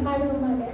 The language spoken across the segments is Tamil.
பாடுவோமாக.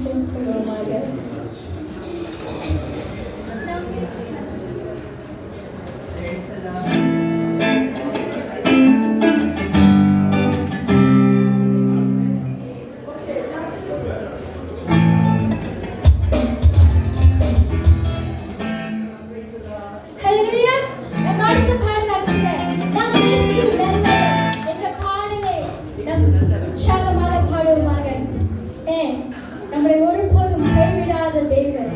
பேசுகிறோமாக. நம்மளை ஒருபோதும் கைவிடாத தேவன்.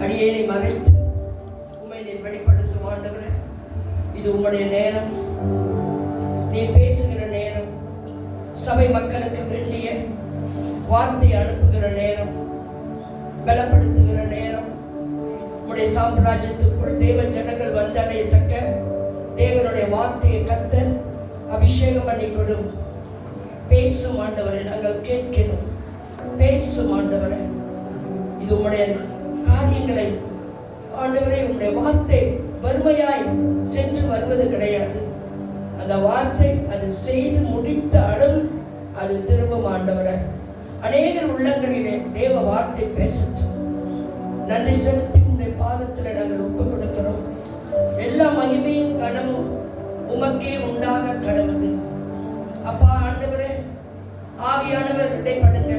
அடியேனை மறைத்து உம்மை நீர் வெளிப்படுத்தும் ஆண்டவரே. இது உம்முடைய நேரம், நீ பேசுகிற நேரம், சபை மக்களுக்கு வேண்டிய வார்த்தை அனுப்புகிற நேரம், பலப்படுத்துகிற நேரம். உம்முடைய சாம்ராஜ்யத்துக்குள் தேவ ஜனங்கள் வந்தடையத்தக்க தேவனுடைய வார்த்தையை கத்த அபிஷேகம் பண்ணி கொடும். பேசும் ஆண்டவரை நாங்கள் கேட்கிறோம். பேசும் ஆண்டவரை, இது உம்முடைய காரியங்களை ஆண்டவரே, உம்முடைய வார்த்தை வறுமையாய் சென்று வருவது கிடையாது. அந்த வார்த்தை அது செய்து முடித்த அளவு அது திரும்பும் ஆண்டவரே. அநேகர் உள்ளங்களிலே தேவ வார்த்தை பேசட்டும். நன்றி செலுத்தி உம்முடைய பாதத்தில் நாங்கள் ஒப்பு கொடுக்கிறோம். எல்லா மகிமையும் கனமும் உமக்கே உண்டாக கடவுது. அப்பா ஆண்டவரே, ஆவியானவர் இடைப்படுங்க,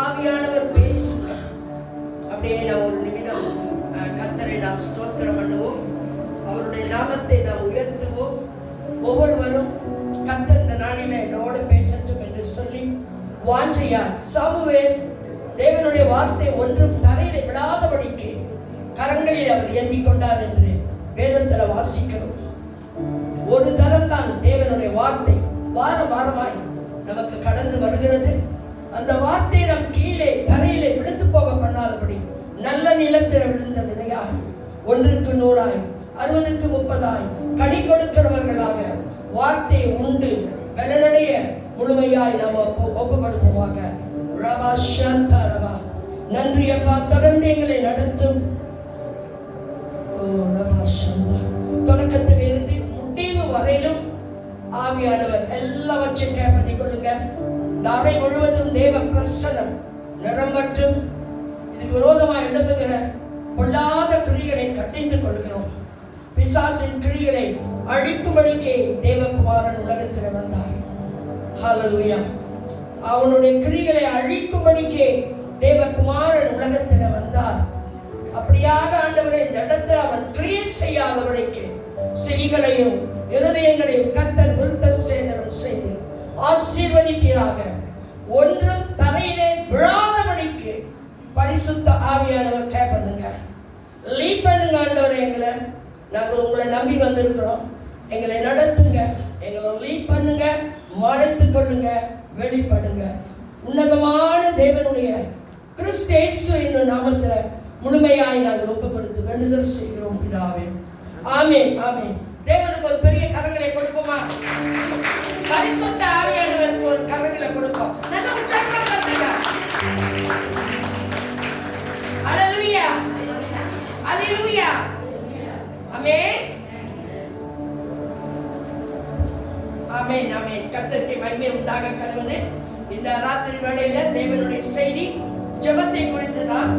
ஆவியானவர் பேசுங்க. அப்படியே நாம் ஒரு நிமிடம் கர்த்தரை நாம் ஸ்தோத்திரம் பண்ணுவோம், அவருடைய நாமத்தை நாம் உயர்த்துவோம். ஒவ்வொருவரும் கர்த்தர் இந்த நாளில என்னோடு பேசட்டும் என்று சொல்லி வாஞ்சையா சாமுவேல் தேவனுடைய வார்த்தை ஒன்றும் தரையில விழாதபடிக்கு கரங்களில் அவர் ஏந்தி கொண்டார் என்று வேதத்தில் வாசிக்கிறோம். ஒரு தரம் தான் தேவனுடைய வார்த்தை வாரம் வாரமாய் நமக்கு கடந்து வருகிறது. அந்த வார்த்தை நம் கீழே தரையிலே விழுந்து போக பண்ணாதபடி நல்ல நிலத்தில் விழுந்த விதையாய் 1க்கு 100 60க்கு 30 கனி கொடுக்கிறவர்களாக வார்த்தையை உண்டு பலனடைய முழுமையாய் நாம் ஒப்பு கொடுப்போமாக. ரபா சாந்தா ரபா. நன்றி அப்பா, தொடர்ந்து எங்களை நடத்தும். தொடக்கத்தில் இருந்து முடிவு வரையிலும் ஆவியானவர் எல்லாவற்றையும் கேர் பண்ணி கொள்ளுங்க. அறை முழுவதும் தேவ பிரசன்னம் நிரம்பற்றும். இதுக்கு விரோதமாக எழுப்புகிற பொல்லாத கிரிகளை கட்டிந்து கொள்கிறோம். பிசாசின் கிரிகளை அழிக்கும்படிக்கே தேவகுமாரன் உலகத்தில் வந்தார். ஹல்லேலூயா. அவனுடைய கிரிகளை அழிக்கும்படிக்கே தேவகுமாரன் உலகத்தில் வந்தார். அப்படியாக ஆண்டவரே, இந்த இடத்தில் அவன் கிரியை செய்யாதபடிக்கு செவிகளையும் இருதயங்களையும் கர்த்தர் விருத்த சேதனம் செய்து ஆசீர்வதிப்பீராக. ஒன்றும் தரையிலே விழாதபடிக்கு பரிசுத்த ஆவியானவர் கேர் பண்ணுங்க, லீட் பண்ணுங்க ஆண்டவரே. எங்களை நாங்கள் உங்களை நம்பி வந்திருக்கிறோம். எங்களை நடத்துங்க, எங்களை லீட் பண்ணுங்க, மறைத்துக் கொள்ளுங்க, வெளிப்படுங்க. உன்னதமான தேவனுடைய கிறிஸ்து இயேசு என்னும் நாமத்தில் முழுமையாய் நாங்கள் ஒப்பு கொடுத்து வேண்டுதல் செய்கிறோம் பிதாவே. ஆமென், ஆமென். தேவனுக்கு ஒரு பெரிய கரங்களை கொடுப்போமா? பரிசுத்த ஆவியானவருக்கு ஒரு கரங்களை கொடுப்போம். நல்ல உற்சாகமா பண்ணுங்க. ஹல்லேலூயா. அல்லேலூயா. ஆமென். ஆமென் ஆமென். கர்த்தருக்கு மகிமை உண்டாக கடவுளே. இந்த ராத்திரி வேளையில தேவனுடைய செய்தி ஜெபத்தை குறித்து தான்.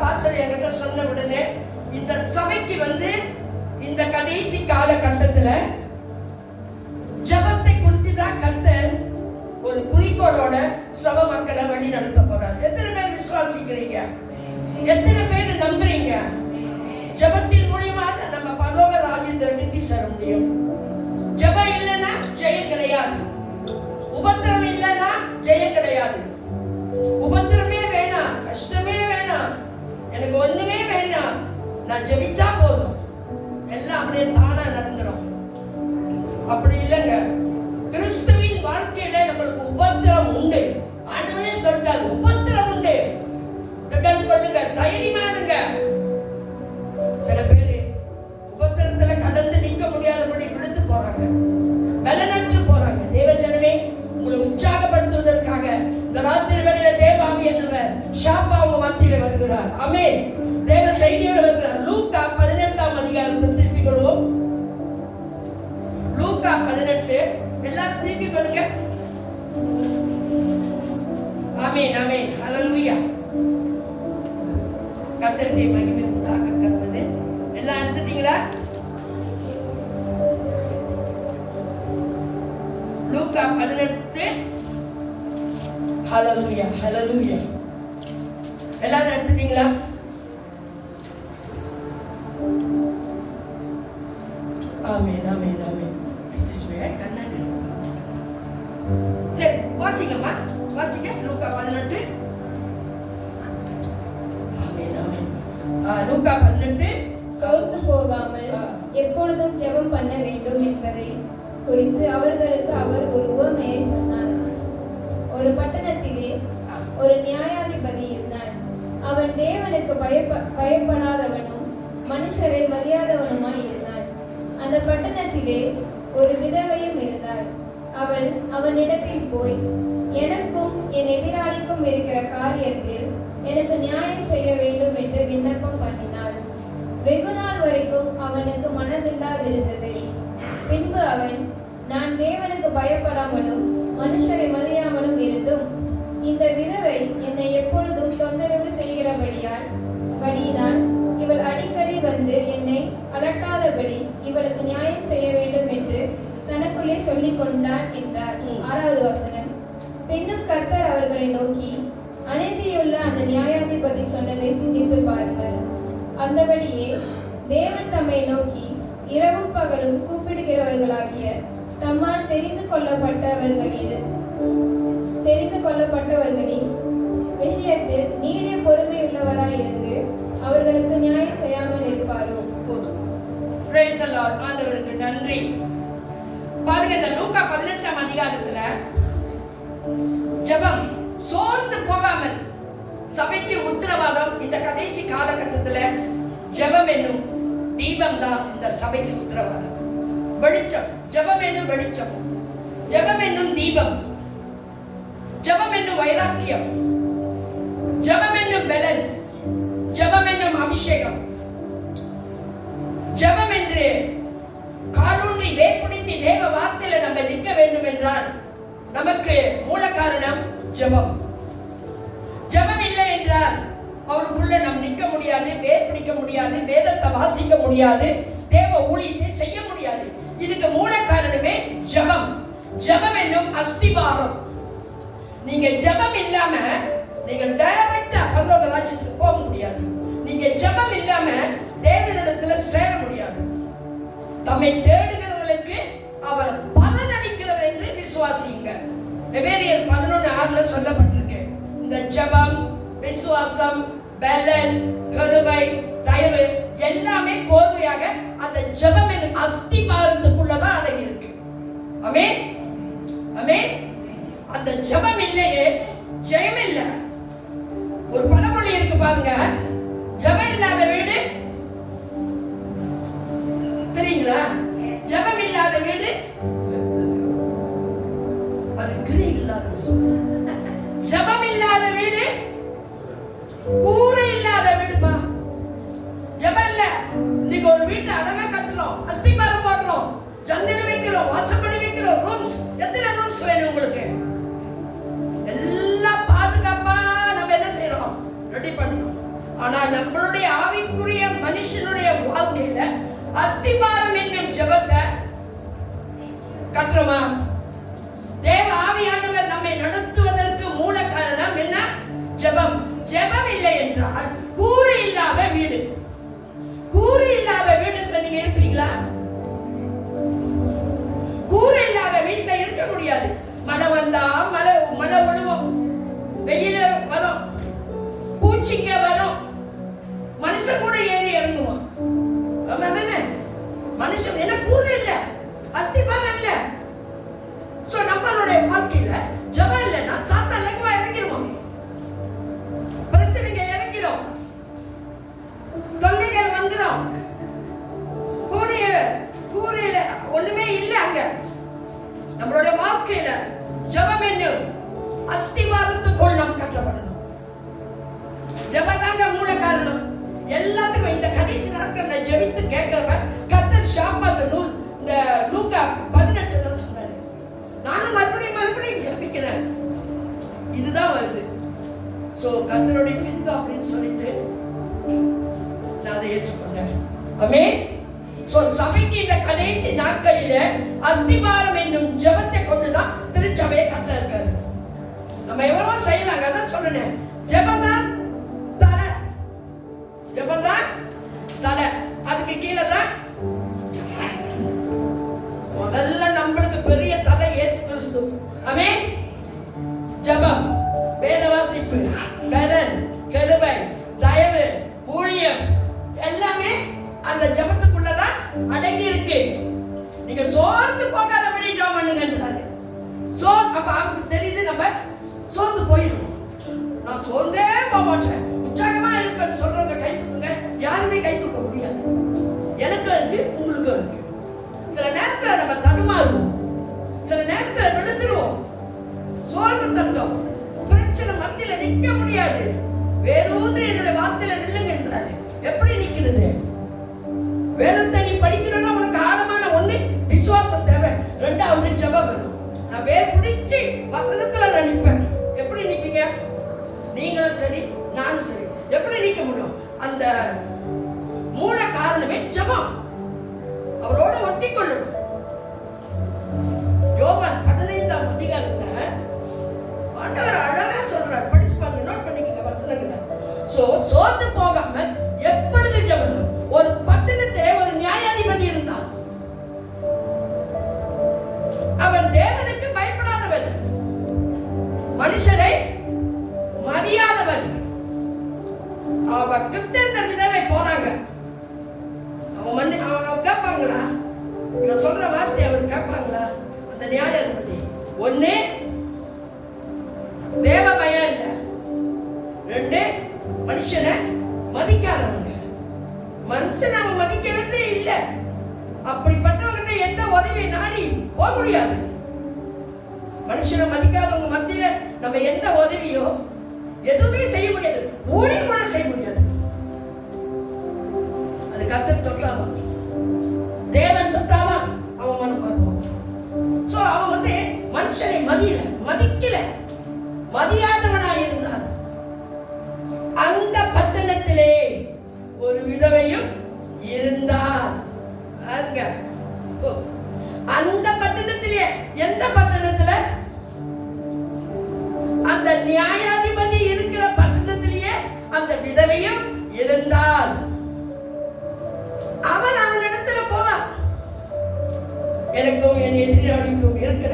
பாஸ்டர் என்கிட்ட சொன்ன உடனே இந்த சபைக்கு இந்த கடைசி காலகட்டத்துல ஜெபத்தை குறித்து தான் கர்த்தர் ஒரு குறிக்கோளோட சபை மக்களை வழி நடத்த போறார். எத்தனை பேர் விசுவாசிக்கிறீங்க? எத்தனை பேர் நம்புறீங்க? ஜெபத்தின் மூலமாக நம்ம பரலோக ராஜ்யத்திற்கு வெற்றி சேர முடியும். ஜெபம் இல்லைன்னா ஜெயம் கிடையாது. உபத்திரம் இல்லைன்னா ஜெயம் கிடையாது. உபத்திரமே வேணாம், கஷ்டமே வேணாம், எனக்கு ஒண்ணுமே வேணாம், நான் ஜெபிச்சா போதும், எல்லாம் அப்படியே தானா நடந்துரும். அப்படி இல்லைங்க. கிறிஸ்துவின் வாழ்க்கையில நம்மளுக்கு உபத்திரம் உண்டு. ஆண்டவரே சொல்றாரு, உபத்திரம் உண்டு, திடன் கொள்ளுங்க, தைரியமா இருங்க. சில பேரு உபத்திரத்துல கடந்து நிற்க முடியாதபடி விழுந்து போறாங்க, பலனற்று போறாங்க. தேவஜனமே, உங்களை உற்சாகப்படுத்துவதற்காக இந்த ராத்திரி வேளையில தேவ ஆவியானவர் ஷாப்பா உங்க மத்தியில வருகிறார். ஆமென். தேவ செய்தியோடு வருகிறார். லூக்கா 18ஆம் அதிகாரத்தை திருப்பிக் கொள்வோம். லூக்கா 18 எல்லாரும் திருப்பிக் கொள்ளுங்க. ஆமென் ஆமென். ஹல்லேலூயா. கர்த்தருடைய மகிமை உண்டாக கடவுளே. எல்லாம் எடுத்துட்டீங்களா? லூக்கா 18. ஹல்லேலூயா ஹல்லேலூயா. எல்லாரும் எடுத்துட்டீங்களா? ஆமென் ஆமென் ஆமென். கண்ணாடி சரி, வாசிங்கம்மா, வாசிங்க. லூக்கா 18. ஆமென் ஆமென். லூக்கா 18. சோர்ந்து போகாமல் எப்பொழுதும் ஜெபம் பண்ண வேண்டும் என்பதை குறித்து அவர்களுக்கு அவர் ஒரு உவமையை சொன்னார். ஒரு பட்டணத்திலே ஒரு நியாயாதிபதி இருந்தான். அவன் தேவனுக்கு பயப்படாதவனும் மனுஷரை மதியாதவனுமாய் இருந்தான். அந்த பட்டணத்திலே ஒரு விதவையும் இருந்தாள். அவள் அவனிடத்தில் போய், எனக்கும் என் எதிராளிக்கும் இருக்கிற காரியத்தில் எனக்கு நியாயம் செய்ய வேண்டும் என்று விண்ணப்பம் பண்ணினாள். வெகு நாள் வரைக்கும் அவனுக்கு மனதில்லாதிருந்தது. பின்பு அவன், நான் தேவனுக்கு பயப்படாமலும் மனுஷரை மதியாமலும் இருந்தும் இந்த விதவை என்னை எப்பொழுதும் தொந்தரவு செய்கிறபடியினால் இவள் அடிக்கடி வந்து என்னை அலட்டாதபடி இவளுக்கு நியாயம் செய்ய வேண்டும் என்று தனக்குள்ளே சொல்லிக் கொண்டான் என்றார். 6வது வசனம். பின்னும் கர்த்தர் அவர்களை நோக்கி, அநீதியுள்ள அந்த நியாயாதிபதி சொன்னதை சிந்தித்து பாருங்கள். அந்தபடியே தேவன் தம்மை நோக்கி இரவும் பகலும் கூப்பிடுகிறவர்களாகிய தம்மால் தெரிந்து கொள்ளப்பட்டவர்களின் விஷயத்தில் நீடிய பொறுமை உள்ளவராயிருந்து அவர்களுக்கு நியாயம் செய்யாமல் இருப்பாரோ? Praise the Lord. ஆண்டவருக்கு நன்றி. பாருங்க, இந்த லூக்கா 18ஆம் அதிகாரத்துல ஜெபம் சோர்ந்து போகாமல் சபைக்கு உத்தரவாதம். இந்த கடைசி காலகட்டத்துல ஜெபம் என்னும் தீபம் தான் இந்த சபைக்கு உத்தரவாதம். வெளிச்சம், ஜெபம் என்னும் வெளிச்சம், ஜெபம் என்னும் தீபம், ஜெபம் என்னும் வைராக்கியம், ஜெபம் என்னும் பலன், ஜெபம் என்னும் அபிஷேகம். ஜெபம் என்று காலூன்றி வேர்பிடித்து தேவ வார்த்தையில நம்ம நிற்க வேண்டும் என்றால் நமக்கு மூல காரணம் ஜெபம். ஜெபம் இல்லை என்றால் அவளுக்குள்ள நாம் நிற்க முடியாது, வேர் பிடிக்க முடியாது, வேதத்தை வாசிக்க முடியாது, தேவ ஊழியத்தை செய்ய முடியாது. இதுக்கு மூல காரணமே ஜெபம். ஜெபம் என்னும் அஸ்திவாரம். நீங்க ஜெபம் இல்லாம நீங்க டைரக்டா பரலோக ராஜ்யத்துக்கு போக முடியாது. நீங்க ஜெபம் இல்லாம தேவனிடத்துல சேர முடியாது. தம்மை தேடுகிறவர்களுக்கு அவர் பலன் அளிக்கிறவர் என்று விசுவாசியுங்க. எபேரியர் 11:6 சொல்லப்பட்டிருக்கு. இந்த ஜெபம், விசுவாசம், பலன், கருணை, தயவு எல்லாமே கோர்வையாக அந்த ஜெபம் என்னும் அஸ்திபாரத்துக்குள்ளதான் அடங்கி இருக்கு. ஆமென் ஆமென். அந்த ஜெபம் இல்லையே ஜெயம் இல்ல. ஒரு பழமொழி இருக்கு பாருங்க, ஜெபம் இல்லாத வீடு தெரியுங்களா? ஜெபம் இல்லாத வீடு அது கிரி இல்லாத விசுவாசம். ஜெபம் இல்லாத வீடு கூரை இல்லாத வீடுமா. இன்னைக்கு ஒரு வீட்டை அழகா கட்டுறோம், அஸ்திபாரம் போடுறோம், ஜன்னல் வைக்கிறோம், வாசப்படி வைக்கிறோம், ரூம்ஸ். எத்தனை ரூம்ஸ் வேணும் உங்களுக்கு? எல்லாம் பாதுகாப்பா நம்ம என்ன செய்யறோம்? ரெடி பண்றோம். ஆனா நம்மளுடைய ஆவிக்குரிய மனுஷனுடைய வாழ்க்கையில அஸ்திபாரம் என்னும் ஜெபத்தை கட்டுறோமா? தேவ ஆவியானவர் நம்மை நடத்துவதற்கு மூல காரணம் என்ன? ஜெபம். ஜெபம் இல்லை என்றால் கூரை இல்லாத வீடு. கூரை இல்லாத வீடுல நீங்க இருப்பீங்களா? கூரை இல்லாத வீட்டுல இருக்க முடியாது. மழை வந்தா மழை விழுவோம், வெயில வரும், பூச்சிங்க வரும், மனுஷன் கூட ஏறி இறங்குவோம். மனுஷன் என்ன கூரை இல்ல, அஸ்திபாரம் இல்ல. சோ நம்மளுடைய வாழ்க்கையில ஜெபம் இல்லைன்னா சாத்தான் லகுவா இறங்கிடுவோம், பிரச்சனைங்க இறங்கிடும், தொல்லைகள் வந்துடும். கூரையில ஒண்ணுமே இல்ல. அங்க நம்மளுடைய வாழ்க்கையில ஜெபம் என்னும் அஸ்திவாரத்துக்குள் நாம் கட்டப்படணும். ஜெபம் தாங்க மூல காரணம் எல்லாத்துக்கும். இந்த கடைசி நாட்கள்ல ஜெபித்து கேட்கிறவன் கர்த்தர் ஷாப்பா இந்த லூக்கா 18 தான் சொன்னாரு. நானும் மறுபடியும் ஜெபிக்கிறேன். இதுதான் வருது. சோ கர்த்தருடைய சித்தம் அப்படின்னு சொல்லிட்டு நான் அதை ஏற்றுக்கொண்டேன். ஆமென். சோ சபைக்கு இந்த கடைசி நாட்களில அஸ்திபாரம் என்னும் ஜெபத்தை கொண்டுதான் திருச்சபையை கட்ட இருக்காரு. நம்ம எவ்வளவு செய்யலாங்க, அதான் சொல்றேன். ஜெபம் தான் தலை, ஜெபம் தான் தலை, அதுக்கு கீழே தான் முதல்ல நம்மளுக்கு பெரிய தலை இயேசு கிறிஸ்து. ஆமென். ஜெபம், வேத வாசிப்பு, பலன், கிருபை, தயவு, ஊழியம் எல்லாமே அந்த ஜெபத்துக்குள்ளதான் அடங்கி இருக்கு. நீங்க சோர்ந்து போகாதபடி ஜெபம் பண்ணுங்கன்றாரு. அப்ப அவருக்கு தெரியுது நம்ம சோர்ந்து போயிடும். நான் சோர்ந்தே போக மாட்டேன், உற்சாகமா இருப்பேன்னு சொல்றவங்க கை தூக்குங்க. யாருமே கை தூக்க முடியாது. எனக்கு இருக்கு, உங்களுக்கு இருக்கு. சில நேரத்துல நம்ம தடுமாறுவோம், சில நேரத்துல விழுந்துருவோம், சோர்வு தட்டும், பிரச்சனை மத்தியில நிக்க முடியாது. வேறொன்று என்னுடைய வார்த்தையில நில்லுங்கன்றாரு. எப்படி நிக்கிறது? வேதத்தை நீ படிக்கணும்னா உனக்கு ஆழமான ஒண்ணு விசுவாசம் தேவை, ரெண்டாவது ஜெபம் வேணும். நான் வேர் பிடிச்சு வசனத்துல நான் நிற்பேன். எப்படி நிப்பீங்க? நீங்களும் சரி, நானும் சரி. எப்படி நிக்க முடியும்? அந்த மூல காரணமே ஜெபம். அவரோட ஒட்டி கொள்ளணும். யோவான் 15ஆம் அதிகாரத்தை ஆண்டவர் அழகா சொல்றார். படிச்சு பாருங்க, நோட் பண்ணிக்கங்க வசனங்களை. சோர்ந்து போகாம எப்பொழுது ஜெபம். ஒரு பட்டணத்தை ஒரு நியாயாதிபதி இருந்தான். அவன் தேவனுக்கு பயப்படாதவன், மனுஷரை மரியாதவன். அவன் கிட்ட இந்த விதவை போறாங்க. அவன் கேட்பாங்களா? இவன் சொல்ற வார்த்தை அவர் கேட்பாங்களா? அந்த நியாயாதிபதி ஒண்ணு தேவ பயம் இல்ல, ரெண்டு மனுஷனை மதிக்காதவங்க. மனுஷன் அவன் மதிக்கிறதே இல்ல. அப்படிப்பட்டவங்கிட்ட எந்த உதவியை நாடி போக முடியாது. மனுஷனை மதிக்காதவங்க மத்தியில நம்ம எந்த உதவியோ எதுவுமே செய்ய முடியாது, ஊழியம் கூட செய்ய முடியாது. அது கர்த்தர் தொட்டாதான், தேவன் தொட்டாதான் அவன் மனம் வருவான். சோ அவன் மனுஷனை மதிக்கல, மதியாதவனாய் இருந்தான். அந்த பட்டணத்திலே ஒரு விதவையும் இருந்தார். அந்த பட்டணத்திலே, எந்த பட்டணத்துல? அந்த நியாயாதிபதி இருக்கிற பட்டணத்திலேயே அந்த விதவையும் இருந்தார். அவனிடத்துல போனான். எனக்கும் என் எதிராளிக்கும் இருக்கிற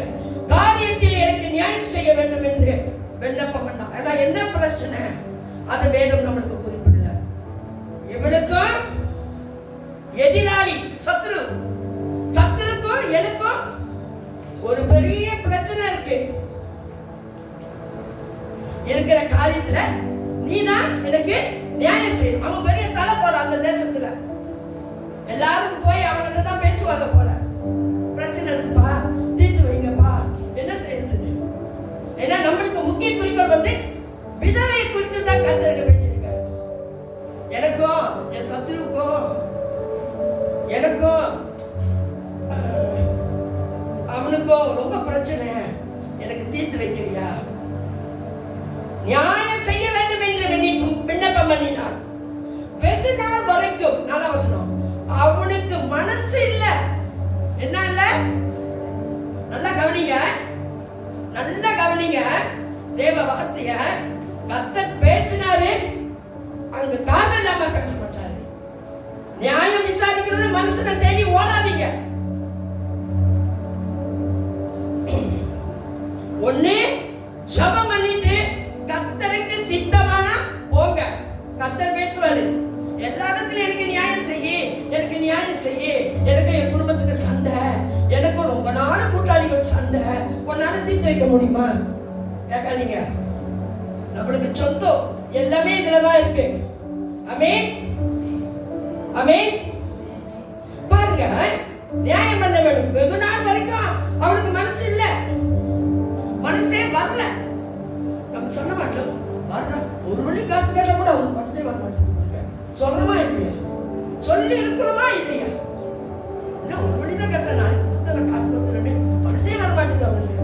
காரியத்தில் எனக்கு நியாயம் செய்ய வேண்டும் என்று விண்ணப்பம் பண்ணான். ஆனா என்ன பிரச்சனை? அது வேதம் நம்மளுக்கு குறிப்பிடல. இவளுக்கும் எதிராளி, சத்துருக்கும் எனக்கும் ஒரு பெரிய பிரச்சனை இருக்கு. இருக்கிற காரியத்துல நீதான் எனக்கு நியாயம் செய்யும். அவன் பெரிய தலை போல அந்த தேசத்துல எல்லாரும் போய் அவன்கிட்ட தான் பேசுவாங்க போல. பிரச்சனை இருக்குப்பா, தீர்த்து வைங்கப்பா, என்ன செய்யறது? ஏன்னா நம்மளுக்கு முக்கிய குறிக்கோள் விதவை குறித்து தான் கர்த்தருக்கு பேசியிருக்காரு. எனக்கும் என் சத்துருக்கும் எனக்கும் அவனுக்கும் ரொம்ப பிரச்சனை, எனக்கு தீர்த்து வைக்கிறியா? நியாயம் செய்ய வேண்டும் என்று விண்ணப்பம் பண்ணினான். வெகு நாள் வரைக்கும், நல்ல வசனம், அவனுக்கு மனசு இல்ல. என்ன இல்ல? நல்லா கவனிங்க, நல்லா கவனிங்க. தேவ வார்த்தைய கர்த்தர் பேசினாரு, அங்க காரணம் இல்லாம பேச மாட்டாரு. நியாயம் விசாரிக்கணும்னு மனுஷனை தேடி ஓடாதீங்க. ஒண்ணு ஜெபம் பண்ணிட்டு கர்த்தருக்கு சித்தமான போங்க. கர்த்தர் பேசுவாரு. எல்லா இடத்துலயும் எனக்கு நியாயம் செய்ய, எனக்கு நியாயம் செய்ய, எனக்கு என் குடும்பத்துக்கு சண்டை, எனக்கு ரொம்ப நாள் கூட்டாளிகள் சண்டை, உன்னால தீர்த்து வைக்க முடியுமா? கேட்காதீங்க. நம்மளுக்கு சொந்தம் எல்லாமே இதுலதான் இருக்கு. ஆமென், ஆமென். பாருங்க, நியாயம் பண்ண வேண்டும். வெகு நாள் வரைக்கும் அவனுக்கு மனசு இல்ல, மனசே வரல. நம்ம சொல்ல மாட்டோம், வர்ற ஒரு வழி காசு கேட்டா கூட அவனுக்கு மனசே வர மாட்டேங்குது. சொல்றமா இல்லையா? சொல்லி இருக்கிறோமா இல்லையா? என்ன ஒரு வழிதான் கேட்டேன், நாளைக்கு புத்தனை காசு கொடுத்துறேன்னு மனசே வர மாட்டேங்குது அவனுக்கு.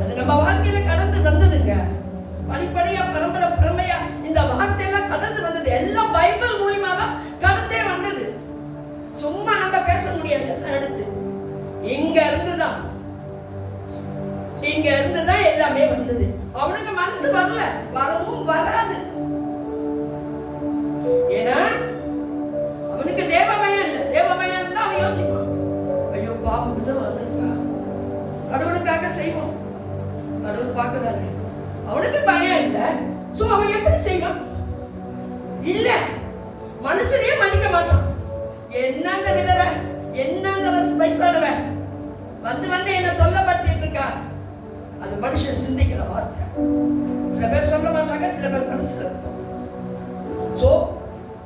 அது நம்ம வாழ்க்கையில கடந்து வந்ததுங்க. படிப்படியா பரம்பரை பரம்பரையா இந்த வார்த்தையெல்லாம் கடந்து வந்தது. எல்லாம் பைபிள் மூலியமாக கடந்தே வந்தது. சும்மா நம்ம பேச முடியாது. எல்லாம் எடுத்து இங்க இருந்துதான் எல்லாமே வந்தது. அவனுக்கு மனசு வரல, வரவும் வராது. ஏன்னா அவனுக்கு தேவ பயம் இல்ல. தேவ பயம் தான் அவன் யோசிப்பான், ஐயோ பாவம் விதம் வந்திருக்கா, கடவுளுக்காக செய்வோம், கடவுள் பார்க்கறாரு. அவனுக்கு பயம் இல்ல. சோ அவன் எப்படி செய்வான்? இல்ல, மனுஷனே மதிக்க மாட்டான். என்னங்க விதவை, என்னங்க வயசானவன் வந்து என்ன தொல்லப்பட்டு இருக்கா? அது மனுஷன் சிந்திக்கிற வார்த்தை. சில பேர் சொல்ல மாட்டாங்க, சில பேர் மனசுல இருக்கும். சோ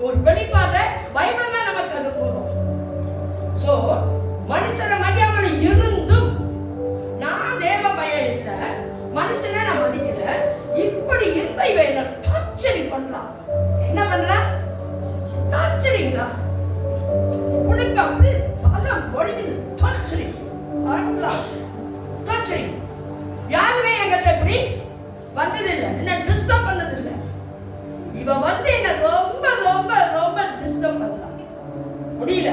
ஒரு வெளிப்பாட பைபிள் தான் நமக்கு அது போறோம். சோ மனுஷனை மதியாமல் இருந்தும் நான் தேவ பயம் இல்ல, மனுஷனை நான் மதிக்கல, இப்படி இருந்த இவன் என்ன டார்ச்சரிங் பண்றான். என்ன பண்றா? டார்ச்சரிங்களா? உனக்கு அப்படி தலை பொழுது டார்ச்சரிங், டார்ச்சரிங். யாருமே என்கிட்ட இப்படி வந்ததில்லை, என்ன டிஸ்டர்ப் பண்ணதில்லை. இவன் வந்து என்ன ரொம்ப ரொம்ப ரொம்ப டிஸ்டர்ப் பண்ணலாம். முடியல.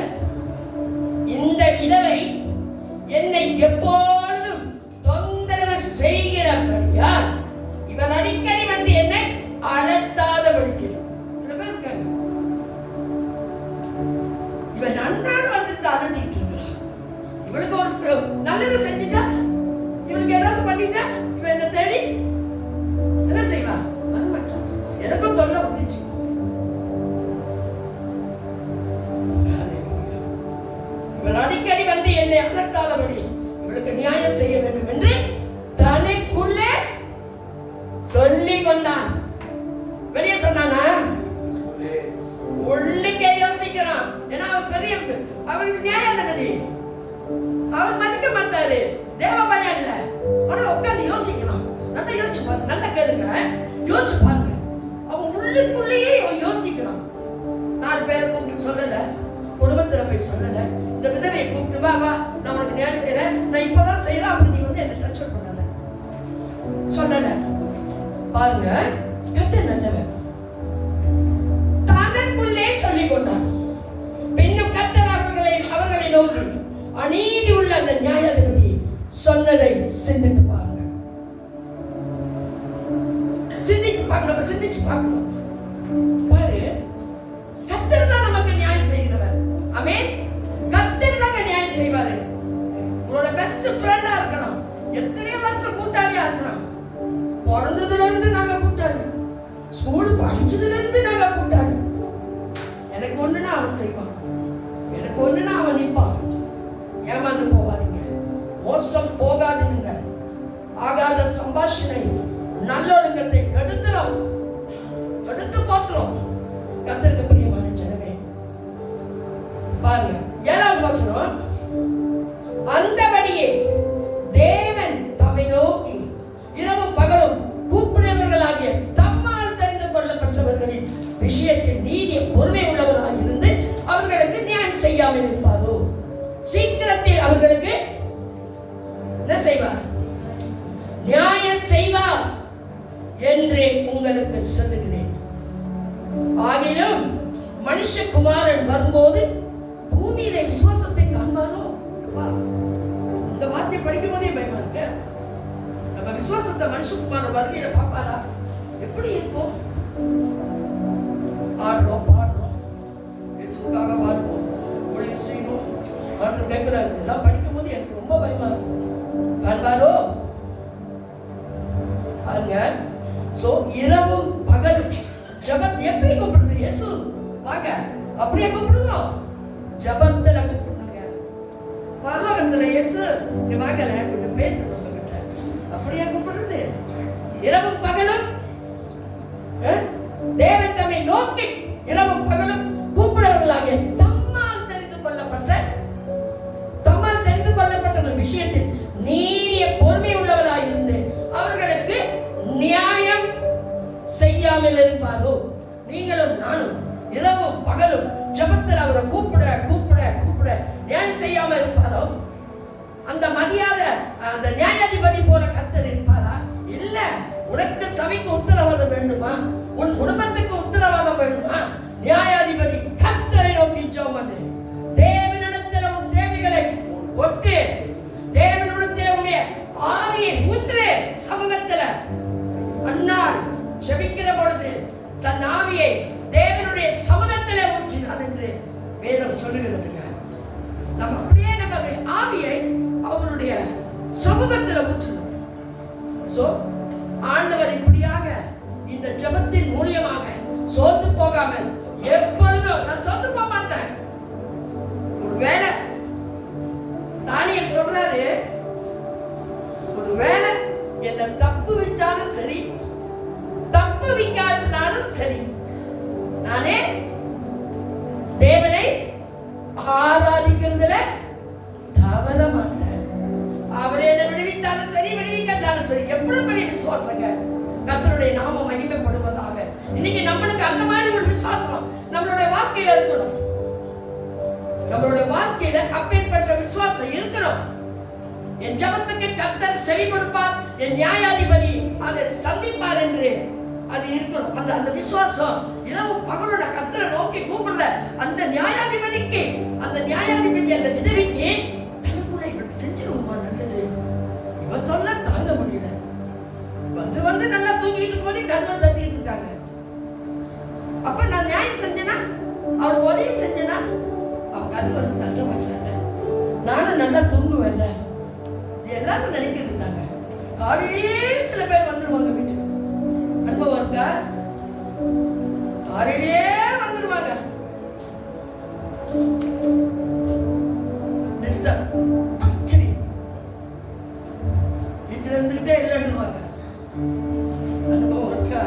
இந்த விதவை என்னை எப்பொழுதும் தொந்தரவு செய்கிறபடியால் இவன் அடிக்கடி வந்து என்னை அலட்டாத படிக்கிறான். சில பேர் இருக்காங்க, இவன் அண்ணாடு வந்துட்டு அலட்டிட்டு இருக்கான். இவளுக்கு ஒரு நல்லது செஞ்சுட்டா, இவளுக்கு ஏதாவது பண்ணிட்டா, இவன் என்ன தேடி என்ன செய்வா? எனக்கும் தொல்லை விட்டுச்சு. இவள் அடிக்கடி வந்து என்னை அலட்டாதபடி இவளுக்கு நியாயம் செய்ய வேண்டும் என்று தனக்குள்ளே சொல்லி கொண்டான். வெளியே சொன்னானா? உள்ளுக்கே யோசிக்கிறான். ஏன்னா அவன் பெரிய, அவன் நியாயாதிபதி, அவன் மதிக்க மாட்டாரு. தேவ பயம் இல்ல. ஆனா உட்காந்து யோசிக்கலாம். நல்லா யோசிச்சு பாருங்க, நல்லா கேளுங்க, யோசிச்சு பாருங்க. அவன் உள்ளுக்குள்ளேயே அவன் யோசிக்கிறான். 4 பேரை கூப்பிட்டு சொல்லல, குடும்பத்துல போய் சொல்லல, இந்த விதவையை கூப்பிட்டு வா வா நான் உனக்கு நியாயம் செய்யறேன், நான் இப்பதான் செய்யறேன், அப்படி நீ வந்து என்ன டச் பண்ணல, சொல்லல. பாருங்க, கர்த்தர் நல்லவன். தனக்குள்ளே சொல்லிக் கொண்டார். பின்னும் கர்த்தர் அவர்களை நோக்கி அநீதி உள்ள அந்த நியாயாதிபதி சொன்னதை சிந்தித்து பாருங்க. சிந்திச்சு பார்க்கணும், சிந்திச்சு பார்க்கணும். பாரு, கர்த்தர் தான் நமக்கு நியாயம் செய்கிறவர். ஆமென். கர்த்தர் தான் நியாயம் செய்வாரு. உங்களோட பெஸ்ட் ஃப்ரெண்டா இருக்கலாம், எத்தனையோ வருஷம் கூட்டாளியா இருக்கலாம். பிறந்ததுல இருந்து நாங்க கூட்டாளி, ஸ்கூல் படிச்சதுல இருந்து நாங்க கூட்டாளி. எனக்கு ஒண்ணுன்னா அவன் செய்வான், எனக்கு ஒண்ணுன்னா அவன் நிற்பான். ஏமாந்து போகாதீங்க, மோசம் போகாதீங்க. ஆகாத சம்பாஷணை நல்லொழுக்கத்தை கெடுத்துறோம், கெடுத்து போட்டுறோம். கர்த்தருக்கு பிரியமான ஜனமே, பாருங்க 7வது வசனம். அந்தபடியே தேவன் தம்மை நோக்கி இரவும் பகலும் கூப்பிடுவர்களாகிய தம்மால் தெரிந்து கொள்ளப்பட்டவர்களின் விஷயத்தில் நீதிய பொறுமை உள்ளவராக இருந்து அவர்களுக்கு நியாயம் உங்களுக்கு என்ன செய்வார்? நியாயம் செய்வார் என்று உங்களுக்கு சொல்லுகிறேன். ஆகிலும் மனுஷகுமாரன் வரும்போது பூமியிலே விசுவாசத்தை காண்பாரோ? இந்த வார்த்தை படிக்கும் போதே பயமா இருக்கு. நம்ம விசுவாசத்தை மனுஷகுமாரன் வருகையில பார்ப்பாரா? எப்படி இருக்கும்? ஆடுறோம், பாடுறோம், இயேசுக்காக வாழ்வோம், ஊழியம் செய்யணும், ஆண்டு கேட்கிறாரு. இதெல்லாம் படிக்கும் போது எனக்கு ரொம்ப பயமா இருக்கும். காண்பாரோ? பாருங்க. சோ இரவும் பகலும் ஜபத் எப்படி கூப்பிடுறது? இயேசு வாங்க, அப்படியே கூப்பிடுவோம். ஜபத்துல கூப்பிடுங்க. பரலோகத்துல இயேசு நீ வாங்கல கொஞ்சம் பேசணும் உங்ககிட்ட, அப்படியே கூப்பிடுறது. இரவும் பகலும் தேவன் தம்மை நோக்கி இரவும் பகலும் கூப்பிடுறவர்களாக தம்மால் தெரிந்து கொள்ளப்பட்ட விஷயத்தில் நீடிய பொறுமை உள்ளவராய் இருந்து அவர்களுக்கு நியாயம் செய்யாமல் இருப்பாரோ? நீங்களும் நானும் இரவும் பகலும் ஜபத்தில் அவரை கூப்பிட கூப்பிட கூப்பிட நியாயம் செய்யாம இருப்பாரோ? அந்த மரியாத அந்த நியாயாதிபதி போல கர்த்தர் இருப்பாரா? இல்ல. உனக்கு சபைக்கு உத்தரவாதம் வேண்டுமா? உன் குடும்பத்துக்கு உத்தரவாதம் வேண்டுமா? நியாயாதிபதி கர்த்தரை நோக்கி ஜெபம் பண்ணு. தேவனிடத்தில் உன் தேவைகளை ஒட்டு. தேவனிடத்தில் உன்னுடைய ஆவியை ஊற்று. சமூகத்தில் அன்னாள் ஜெபிக்கிற பொழுது தன் ஆவியை தேவனுடைய சமூகத்திலே ஊற்றினார் என்று வேதம் சொல்லுகிறதுங்க. நம்ம அப்படியே நம்ம ஆவியை அவருடைய சமூகத்தில் ஊற்றணும். சோ ஆண்டவர் இப்படியாக இந்த ஜெபத்தின் மூலியமாக சோர்ந்து போகாமல் எப்பொழுதும் நான் சோர்ந்து போக மாட்டேன். ஒருவேளை தானியேல் சொல்றாரு, ஒருவேளை என்ன தப்பு வச்சாலும் சரி, தப்பு வைக்காதனாலும் சரி, நானே தேவனை ஆராதிக்கிறதுல தவற மாட்டேன். அவரே என்ன விடுவித்தாலும் சரி, விடுவிக்காட்டாலும் சரி. எவ்வளவு பெரிய விசுவாசங்க! கர்த்தருடைய நாமம் மகிமைப்படுவதாக. இன்னைக்கு நம்மளுக்கு அந்த மாதிரி ஒரு விசுவாசம் நம்மளுடைய வாழ்க்கையில இருக்கணும். நம்மளுடைய வாழ்க்கையில அப்பேற்பட்ட விசுவாசம் இருக்கணும். என் ஜெபத்துக்கு கர்த்தர் செவி கொடுப்பார், என் நியாயாதிபதி அதை சந்திப்பார் என்று அது இருக்கணும். அந்த விசுவாசம் இரவு பகலோட கர்த்தரை நோக்கி கூப்பிடுற அந்த நியாயாதிபதிக்கு, அந்த நியாயாதிபதி அந்த விதவிக்கு தனக்குள்ள இவன் செஞ்சிருவோமா நல்லது, இவன் தொல்லை தாங்க முடியல, வந்து நல்லா தூங்கிட்டு இருக்கும்போது கதவை தட்டிட்டு இருக்காங்க. அப்ப நான் நியாயம் செஞ்சேனா, அவளுக்கு உதவி செஞ்சேனா, அவன் கதவை வந்து தட்ட மாட்டாங்க. நானும் நல்லா தூங்குவேன்ல. எல்லாரும் நினைக்கிறது தாங்க. காலையிலே சில பேர் வந்துருவாங்க வீட்டுக்கு. அனுபவம் இருக்கா? காலையிலே வந்துருவாங்க. வீட்டுல இருந்துகிட்டே இல்லைன்னுவாங்க. அனுபவம் இருக்கா?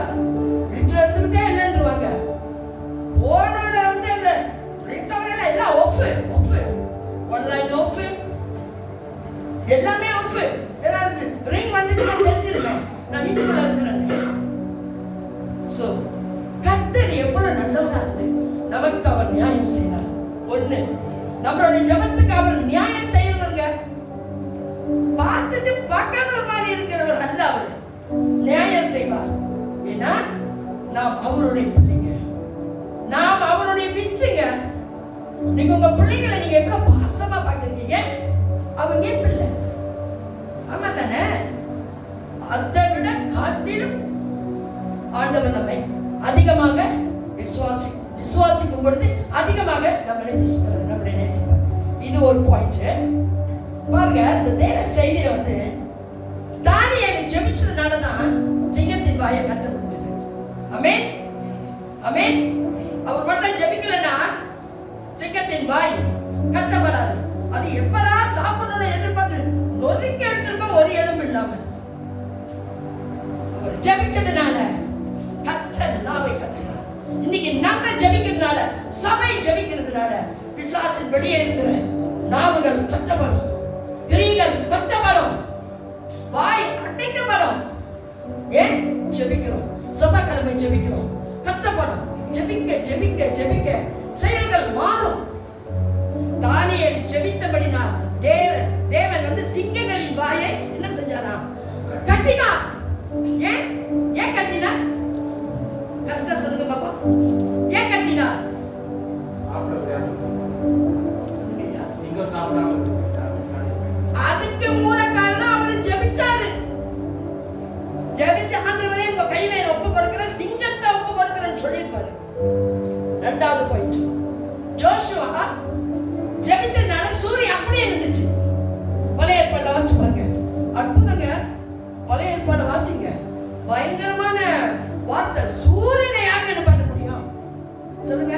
வீட்டுல இருந்துகிட்டே இல்லைன்னுவாங்க. போனோட வந்து அந்த எல்லாம் ஆஃப், ஒன்லைன் ஆஃப், எல்லாமே ஆஃப். ஏதாவது ரிங் வந்துச்சுன்னா தெரிஞ்சிருக்கேன் நான் வீட்டுக்குள்ள இருக்கிறேன். சோ கர்த்தர் எவ்வளவு நல்லவரா இருந்து நமக்கு அவர் நியாயம் செய்வார். ஒண்ணு, நம்மளுடைய ஜெபத்துக்கு அவர் நியாயம் செய்யறவங்க. பார்த்தது பார்க்காத ஒரு மாதிரி இருக்கிறவர் அல்ல, அவர் நியாயம் செய்வார். ஏன்னா நாம் அவருடைய பிள்ளைங்க, நாம் அவருடைய வித்துங்க. நீங்க உங்க பிள்ளைங்களை நீங்க எவ்வளவு பாசமா பாக்குறீங்க. ஏன்? அவங்க ஏன் பிள்ளை? ஆமா தானே? அதை விட காட்டிலும் ஆண்டவர் நம்மை அதிகமாக விசுவாசிக்கும் பொழுது அதிகமாக நம்மளை நேசிப்பார். இது ஒரு பாயிண்ட். பாருங்க, இந்த தேவ செய்தியை வந்து தானியேல் ஜெபிச்சதுனாலதான் சிங்கத்தின் வாயை கட்ட முடிஞ்சது. ஆமென், ஆமென். அவர் மட்டும் ஜெபிக்கலன்னா சிங்கத்தின் வாய் கட்டப்படாது. அது எப்படா சாப்பிடணும்னு எதிர்பார்த்து நொறுக்கி எடுத்திருப்போம், ஒரு எலும்பு இல்லாம. அவர் ஜெபிச்சதுனால கர்த்தர் நாவை கட்டினார். இன்னைக்கு நம்ம ஜெபிக்கிறதுனால, சபை ஜெபிக்கிறதுனால பிசாசின் வெளியே இருக்கிற நாவுகள் கட்டப்படும், கிரியைகள் கட்டப்படும், வாய் அடைக்கப்படும். ஏன் ஜெபிக்கிறோம்? சபைக்கிழமை ஜெபிக்கிறோம், கட்டப்படும். ஜெபிக்க ஜெபிக்க ஜெபிக்க செயல்கள் மாறும். தானியேல் ஜெபித்தபடினால் தேவன் ஜெபிச்சு ஆண்டவரே உங்க கையில என்ன ஒப்பு கொடுக்கிறேன், சிங்கத்தை ஒப்பு கொடுக்கிறேன்னு சொல்லியிருப்பாரு. ரெண்டாவது பாயிண்ட், ஜோஷுவா ஜெபித்தனால சூரியன் அப்படியே நின்றுச்சு. பழைய ஏற்பாடுல வாசிச்சு பாருங்க, அற்புதங்க. பழைய ஏற்பாடு வாசிங்க, பயங்கரமான வார்த்தை. சூரியனை யாங்க நிப்பாட்ட முடியும் சொல்லுங்க?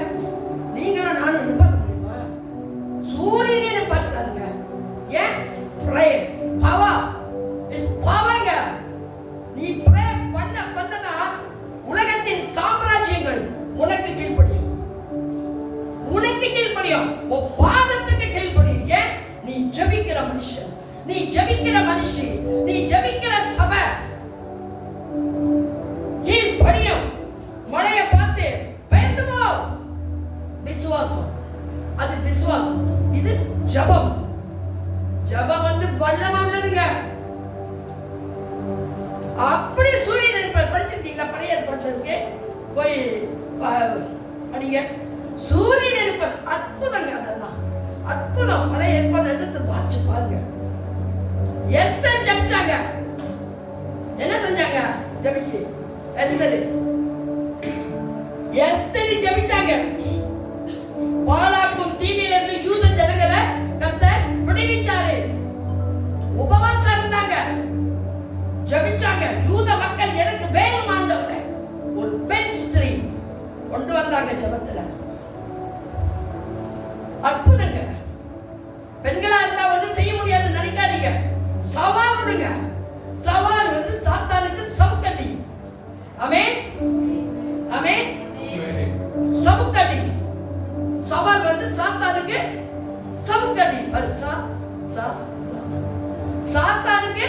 நீங்களும் நானும் நிப்பாட்ட முடியுமா? சூரியனை நிப்பாட்டுறாருங்க. ஏன்? பிரேயர் பவர் இஸ் பவர்ங்க. நீ பிரே பண்ணனா உலகத்தின் சாம்ராஜ்யங்கள் உனக்கு கீழ்ப்படியும், உனக்கு கீழ்ப்படியும், உன் பாதத்துக்கு கீழ்ப்படியும். ஏன்? நீ ஜெபிக்கிற மனுஷன், நீ ஜெபிக்கிற மனுஷி, நீ ஜெபிக்கிற சபை கீழ்ப்படியும். மழையை பார்த்து பயந்து போ. விசுவாசம், அது விசுவாசம். இது ஜெபம். ஜெபம் வந்து வல்லமை உள்ளதுங்க. அப்படி சூரியன் எடுப்பார். படிச்சிருக்கீங்களா? பழைய ஏற்பாட்டுல இருக்கு, போய் படிங்க. சூரியன் எடுப்பார். அற்புதங்க, அதெல்லாம் அற்புதம். பழைய ஏற்பாடு எடுத்து வாசிச்சு பாருங்க. எஸ்தர் ஜெபிச்சாங்க. என்ன செஞ்சாங்க? ஜெபிச்சு எஸ்தர் ஜெபிச்சாங்க. பாலாக்கும் தீமையிலிருந்து யூத ஜனங்களை கர்த்தர் விடுவிச்சாரு. உபவாசம் இருந்தாங்க, ஜெபிச்சாங்க. யூத மக்கள் எனக்கு வேணும் ஆண்டவரே, ஒரு பெண் ஸ்திரீ கொண்டு வந்தாங்க ஜெபத்துல. அற்புதங்க. பெண்களா இருந்தா ஒன்றும் செய்ய முடியாது நினைக்காதீங்க. சவால் விடுங்க. சவால் வந்து சாத்தானுக்கு சவுக்கடி. ஆமென், ஆமென். சவுக்கடி. சவால் வந்து சாத்தானுக்கு சவுக்கடி. சாத்தானுக்கு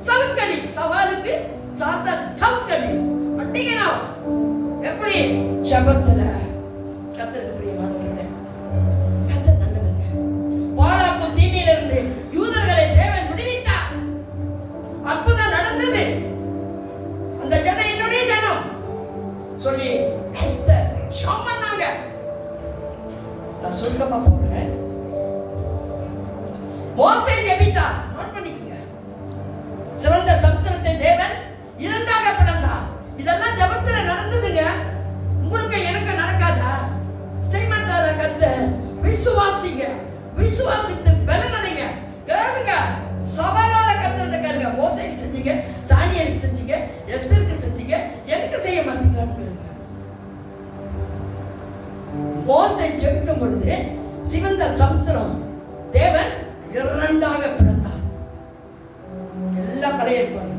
சவுக்கடி, சவாலுக்கு சாத்தான் சவுக்கடி. அடிக்கணும். எப்படி? ஜெபத்துல. கர்த்தருக்கு பிரியமானவர்களே, கர்த்தர் நல்லவங்க. பாலாக்கும் தீமையிலிருந்து யூதர்களை தேவன் விடுவித்தார். அற்புதம் நடந்தது. அந்த ஜனம் என்னுடைய ஜனம் சொல்லி எஸ்தர் சொன்னாங்க. நான் சுருக்கமா போறேன். மோசே ஜெபித்தார். நோட் பண்ணிக்கங்க. சிவந்த சமுத்திரத்தை தேவன் இரண்டாக பிளந்தார். இதெல்லாம் ஜெபத்துல நடந்ததுங்க. உங்களுக்கு எனக்கு நடக்காதா? செய்ய மாட்டாரா கர்த்தர்? விசுவாசிங்க, விசுவாசித்து பலனடைங்க. கேளுங்க, சவாலான கர்த்தர்கிட்ட கேளுங்க. மோசேக்கு செஞ்சீங்க, தானியேலுக்கு செஞ்சீங்க, எஸ்தருக்கு செஞ்சீங்க, எனக்கு செய்ய மாட்டீங்களான்னு கேளுங்க. மோசே ஜெபிக்கும் பொழுது சிவந்த சமுத்திரம் தேவன் இரண்டாக பிளந்தார். எல்லாம் பழைய ஏற்பாடு.